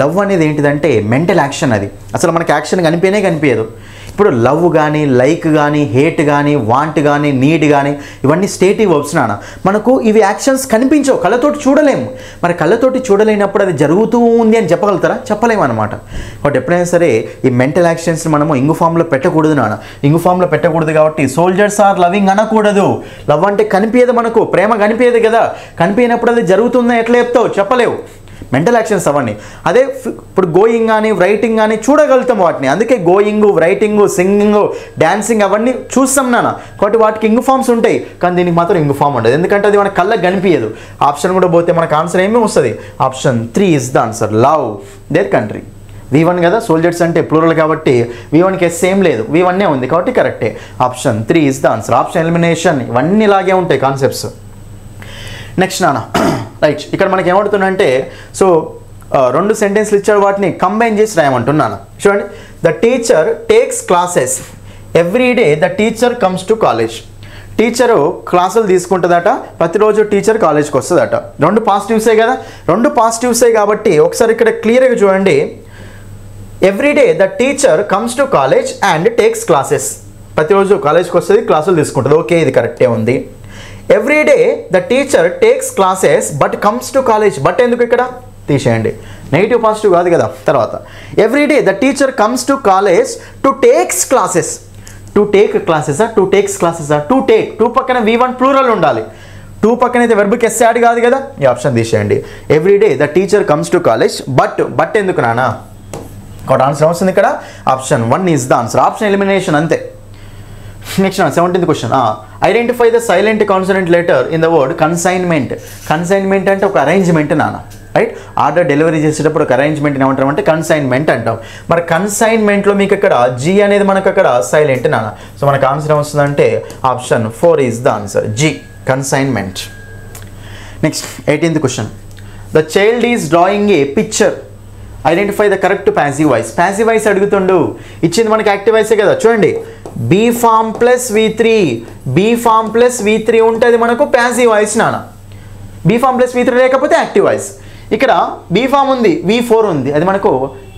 లవ్ అనేది ఏంటిదంటే మెంటల్ యాక్షన్, అది అసలు మనకి యాక్షన్ కనిపించదు. ఇప్పుడు లవ్ కానీ, లైక్ కానీ, హేట్ కానీ, వాంట్ కానీ, నీడ్ కానీ ఇవన్నీ స్టేటివ్ వర్బ్స్ నాన్న. మనకు ఇవి యాక్షన్స్ కనిపించవు, కళ్ళతోటి చూడలేము. మరి కళ్ళతోటి చూడలేనప్పుడు అది జరుగుతూ ఉంది అని చెప్పగలుగుతారా, చెప్పలేము అనమాట. కాబట్టి ఎప్పుడైనా సరే ఈ మెంటల్ యాక్షన్స్ మనము ఇంగు ఫామ్లో పెట్టకూడదు నాన్న. ఇంగు ఫామ్లో పెట్టకూడదు కాబట్టి సోల్జర్స్ ఆర్ లవింగ్ అనకూడదు. లవ్ అంటే కనిపించదు, మనకు ప్రేమ కనిపించదు కదా, కనిపించినప్పుడు అది జరుగుతుందని ఎట్లా చెప్తావు, చెప్పలేవు. మెంటల్ యాక్షన్స్ అవన్నీ. అదే ఇప్పుడు గోయింగ్ కానీ రైటింగ్ కానీ చూడగలుగుతాం వాటిని, అందుకే గోయింగ్, రైటింగ్, సింగింగ్, డాన్సింగ్ అవన్నీ చూస్తాం నాన్న. కాబట్టి వాటికి ఇంగు ఫామ్స్ ఉంటాయి, కానీ దీనికి మాత్రం ఇంగు ఫామ్ ఉండదు, ఎందుకంటే అది మన కళ్ళకి కనిపించదు. ఆప్షన్ కూడా పోతే మనకు ఆన్సర్ ఏమీ వస్తుంది, option 3 is the answer, love there country. V1 కదా, సోల్జర్స్ అంటే ప్లూరల్ కాబట్టి V1కి ఎస్ ఏం లేదు, V1 ఉంది కాబట్టి కరెక్టే, option 3 is the answer. Option elimination ఇవన్నీ ఇలాగే ఉంటాయి కాన్సెప్ట్స్. నెక్స్ట్ నాన్న రైట్, ఇక్కడ మనకి ఏమవుతుందంటే సో 2 సెంటెన్స్లు ఇచ్చారు, వాటిని కంబైన్ చేసి రాయమంటున్నాను. చూడండి, the teacher takes classes every day, the teacher comes to college. Teacher క్లాసులు తీసుకుంటుందట, ప్రతిరోజు టీచర్ కాలేజ్కి వస్తుందట. రెండు పాజిటివ్సే కదా, రెండు పాజిటివ్సే కాబట్టి ఒకసారి ఇక్కడ క్లియర్గా చూడండి. Everyday the teacher comes to college and takes classes. ప్రతిరోజు కాలేజ్కి వస్తుంది, క్లాసులు తీసుకుంటుంది. ఓకే, ఇది కరెక్టే ఉంది. Everyday the teacher takes classes but comes to college. But ఎందుకు ఇక్కడ తీసేయండి, నెగిటివ్ పాజిటివ్ కాదు కదా. తర్వాత everyday the teacher comes to college to takes classes. To take క్లాసెసా, టు టేక్స్ క్లాసెసా? టు టేక్, టూ పక్కన V1 ప్లూరల్ ఉండాలి. టూ పక్కన అయితే వెర్బ్కి ఎస్ యాడ్ కాదు కదా, ఈ ఆప్షన్ తీసేయండి. Everyday the teacher comes to college but ఎందుకు నానా? ఒక ఆన్సర్ వస్తుంది ఇక్కడ. Option 1 is the answer. Option elimination అంతే. Next 17th question. Identify the silent consonant letter in the word consignment. Consignment అంటే ఒక అరేంజ్మెంట్ నాన్న, రైట్? ఆర్డర్ డెలివరీ చేసేటప్పుడు ఒక అరేంజ్మెంట్ ఏమంటాం అంటే కన్సైన్మెంట్ అంటాం. మరి కన్సైన్మెంట్లో మీకు ఇక్కడ జీ అనేది మనకు అక్కడ సైలెంట్ నాన్న. సో మనకు ఆన్సర్ ఏమొస్తుందంటే option 4 is the answer, G, consignment. Next 18th question. The child is drawing a picture. Identify the correct passive voice. Passive voice అడుగుతుండు, ఇచ్చింది మనకి యాక్టివ్ వాయిసే కదా. చూడండి, be form plus V3, be form plus V3 ఉంటుంది మనకు passive voice నాన్న. Be form plus V3 లేకపోతే యాక్టివ్ వాయిస్. ఇక్కడ బీ ఫామ్ ఉంది, V4 ఉంది, అది మనకు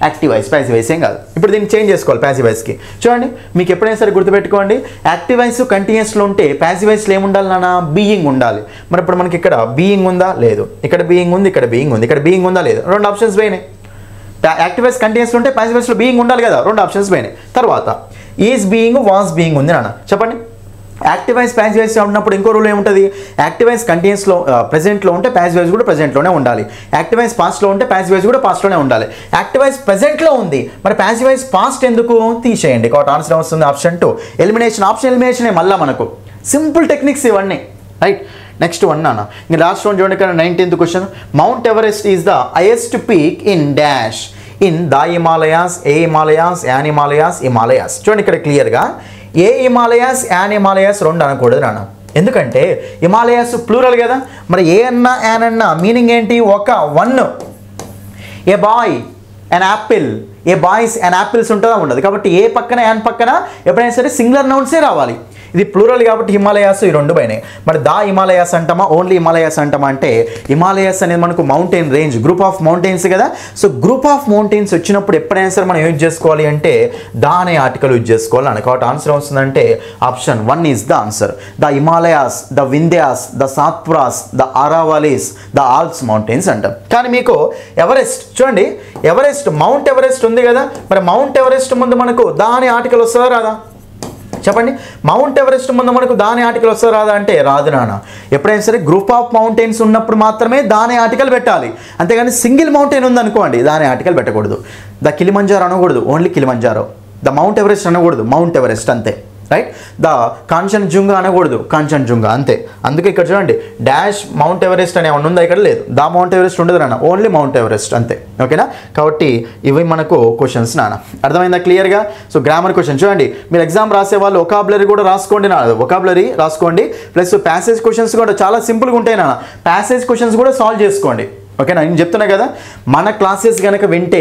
యాక్టివ్ వాయిస్, ప్యాసివ్ వాయిస్ ఏం కాదు. ఇప్పుడు దీన్ని చేంజ్ చేసుకోవాలి ప్యాసివ్ వాయిస్కి. చూడండి, మీకు ఎప్పుడైనా సరే గుర్తుపెట్టుకోండి, యాక్టివ్ వాయిస్ కంటిన్యూస్లో ఉంటే ప్యాసివ్ వాయిస్లో ఏముండాలి నాన్న? బీయింగ్ ఉండాలి. మరి ఇప్పుడు మనకి ఇక్కడ బీయింగ్ ఉందా? లేదు. ఇక్కడ బీయింగ్ ఉంది, ఇక్కడ బీయింగ్ ఉంది. ఇక్కడ బీయింగ్ ఉందా? లేదు. రెండు ఆప్షన్స్ పోయినాయి. యాక్టివ్ వాయిస్ కంటిన్యూస్లో ఉంటే ప్యాసివ్ వాయిస్లో బీయింగ్ ఉండాలి కదా, రెండు ఆప్షన్స్ పోయినాయి. తర్వాత ఈజ్ బీయింగ్, వాస్ బీయింగ్ ఉంది నాన్న. చెప్పండి, యాక్టివ్ వాయిస్ ప్యాసివ్ వాయిస్ ఉన్నప్పుడు ఇంకో రూల్ ఏముంటుంది? యాక్టివ్ వాయిస్ కంటిన్యూస్లో ప్రెజెంట్లో ఉంటే ప్యాసివ్ వాయిస్ కూడా ప్రెజెంట్లోనే ఉండాలి. యాక్టివ్ వాయిస్ పాస్ట్లో ఉంటే ప్యాసివ్ వాయిస్ కూడా పాస్ట్లోనే ఉండాలి. యాక్టివ్ వాయిస్ ప్రెజెంట్లో ఉంది, మరి ప్యాసివ్ వాయిస్ పాస్ట్ ఎందుకు? తీసేయండి. కాబట్టి ఆన్సర్ వస్తుంది ఆప్షన్ 2, ఎలిమినేషన్. ఆప్షన్ ఎలిమినేషనే మళ్ళీ మనకు. సింపుల్ టెక్నిక్స్ ఇవన్నీ, రైట్? నెక్స్ట్ 1 నాన్న. ఇంకా లాస్ట్ వన్ చూడండి ఇక్కడ 19th question. Mount Everest is the highest peak in dash in the Himalayas, A Himalayas, an Himalayas, Himalayas. చూడండి ఇక్కడ క్లియర్గా ఏ హిమాలయాస్, యాన్ హిమాలయాస్ రెండు అనకూడదు నాన్న. ఎందుకంటే హిమాలయాస్ ప్లూరల్ కదా. మరి ఏ అన్నా యాన్ అన్నా మీనింగ్ ఏంటి? ఒక one. A boy and apple, a boys and apples ఉంటుందా? ఉండదు. కాబట్టి ఏ పక్కన యాన్ పక్కన ఎప్పుడైనా సరే సింగులర్ నౌన్సే రావాలి. ఇది ప్లూరల్ కాబట్టి హిమాలయాస్ ఈ రెండు పోయినాయి. మరి దా హిమాలయాస్ అంటామా, ఓన్లీ హిమాలయాస్ అంటామా అంటే హిమాలయాస్ అనేది మనకు mountain range, group of mountains కదా. సో గ్రూప్ ఆఫ్ మౌంటైన్స్ వచ్చినప్పుడు ఎప్పుడైనా సరే మనం యూజ్ చేసుకోవాలి అంటే దా అనే ఆర్టికల్ యూజ్ చేసుకోవాలి అని. కాబట్టి ఆన్సర్ వస్తుందంటే option 1 is the answer. The Himalayas, the Vindhya's, the Satpuras, the Aravallis, the Alps mountains అంటాం. కానీ మీకు ఎవరెస్ట్ చూడండి, ఎవరెస్ట్, మౌంట్ ఎవరెస్ట్ ఉంది కదా. మరి మౌంట్ ఎవరెస్ట్ ముందు మనకు దా అనే ఆర్టికల్ వస్తుందా రాదా? చెప్పండి, మౌంట్ ఎవరెస్ట్ ముందు మనకు దాని ఆర్టికల్ వస్తుందా రాదా అంటే రాదు నాన్న. ఎప్పుడైనా సరే గ్రూప్ ఆఫ్ మౌంటైన్స్ ఉన్నప్పుడు మాత్రమే దాని ఆర్టికల్ పెట్టాలి. అంతేగాని సింగిల్ మౌంటైన్ ఉందనుకోండి దాని ఆర్టికల్ పెట్టకూడదు. ద కిలిమంజారో అనకూడదు, only Kilimanjaro. The mount Everest అనకూడదు, మౌంట్ ఎవరెస్ట్ అంతే, రైట్? ద కాంచన్జుంగా అనకూడదు, కాంచన్జుంగా అంతే. అందుకే ఇక్కడ చూడండి, డాష్ మౌంట్ ఎవరెస్ట్ అనే ఏమన్నా ఉందా? ఇక్కడ లేదు. ద మౌంట్ ఎవరెస్ట్ ఉండదు నాన్న, ఓన్లీ మౌంట్ ఎవరెస్ట్ అంతే. ఓకేనా? కాబట్టి ఇవి మనకు క్వశ్చన్స్ నాన్న. అర్థమైందా క్లియర్గా? సో గ్రామర్ క్వశ్చన్ చూడండి, మీరు ఎగ్జామ్ రాసే వాళ్ళు వొకాబులరీ కూడా రాసుకోండి నాన్న, వొకాబులరీ రాసుకోండి. ప్లస్ ప్యాసేజ్ క్వశ్చన్స్ కూడా చాలా సింపుల్గా ఉంటాయి నాన్న. ప్యాసేజ్ క్వశ్చన్స్ కూడా సాల్వ్ చేసుకోండి. ఓకేనా? నేను చెప్తున్నా కదా, మన క్లాసెస్ కనుక వింటే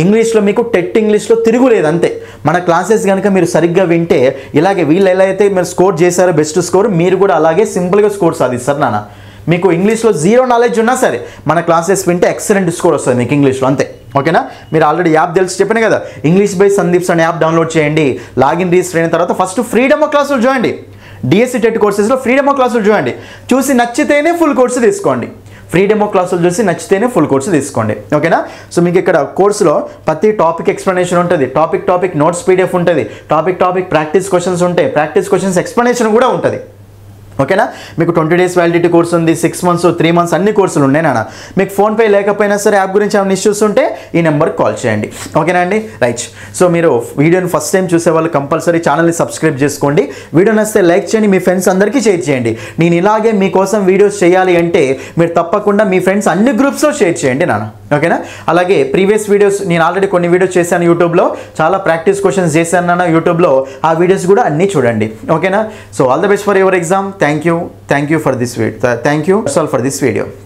ఇంగ్లీష్లో మీకు టెట్ ఇంగ్లీష్లో తిరుగులేదు అంతే. మన క్లాసెస్ కనుక మీరు సరిగ్గా వింటే ఇలాగే వీళ్ళు ఎలా అయితే మీరు స్కోర్ చేశారో బెస్ట్ స్కోర్, మీరు కూడా అలాగే సింపుల్గా స్కోర్ సాధిస్తారు నాన్న. మీకు ఇంగ్లీష్లో జీరో నాలెడ్జ్ ఉన్నా సరే మన క్లాసెస్ వింటే ఎక్సలెంట్ స్కోర్ వస్తుంది మీకు ఇంగ్లీష్లో అంతే. ఓకేనా? మీరు ఆల్రెడీ యాప్ తెలిసి చెప్పిన కదా, ఇంగ్లీష్ బై సందీప్స్ అనే యాప్ డౌన్లోడ్ చేయండి. లాగిన్ రిజిస్టర్ అయిన తర్వాత ఫస్ట్ ఫ్రీ డెమో క్లాసులు చూడండి. డిఎస్సి టెట్ కోర్సెస్లో ఫ్రీ డెమో క్లాసులు చూడండి. చూసి నచ్చితేనే ఫుల్ కోర్సు తీసుకోండి. ఫ్రీ డెమో క్లాసులు చూసి నచ్చితేనే ఫుల్ కోర్సు తీసుకోండి. ఓకేనా? సో మీకు ఇక్కడ కోర్సులో ప్రతి టాపిక్ ఎక్స్ప్లెనేషన్ ఉంటుంది, టాపిక్ నోట్స్ పీడిఎఫ్ ఉంటుంది, టాపిక్ ప్రాక్టీస్ క్వశ్చన్స్ ఉంటాయి, ప్రాక్టీస్ క్వశ్చన్స్ ఎక్స్ప్లెనేషన్ కూడా ఉంటుంది. ఓకేనా? మీకు 20 days వ్యాలిడిటీ కోర్స్ ఉంది, 6 months 3 months అన్ని కోర్సులు ఉన్నాయి నాన్న. మీకు ఫోన్పే లేకపోయినా సరే యాప్ గురించి ఏమైనా ఇష్యూస్ ఉంటే ఈ నెంబర్కి కాల్ చేయండి. ఓకేనా అండి? రైట్. సో మీరు వీడియోని ఫస్ట్ టైం చూసే వాళ్ళు కంపల్సరీ ఛానల్ని సబ్స్క్రైబ్ చేసుకోండి. వీడియో నచ్చితే లైక్ చేయండి, మీ ఫ్రెండ్స్ అందరికీ షేర్ చేయండి. నేను ఇలాగే మీకోసం వీడియోస్ చేయాలి అంటే మీరు తప్పకుండా మీ ఫ్రెండ్స్ అన్ని గ్రూప్స్లో షేర్ చేయండి నాన్న. ఓకేనా? అలాగే ప్రీవియస్ వీడియోస్ నేను ఆల్రెడీ కొన్ని వీడియోస్ చేశాను యూట్యూబ్లో, చాలా ప్రాక్టీస్ క్వశ్చన్స్ చేశాను నాన్న యూట్యూబ్లో, ఆ వీడియోస్ కూడా అన్నీ చూడండి. ఓకేనా? So all the best for your exam. Thank you for this video. That's all for this video. Thank you.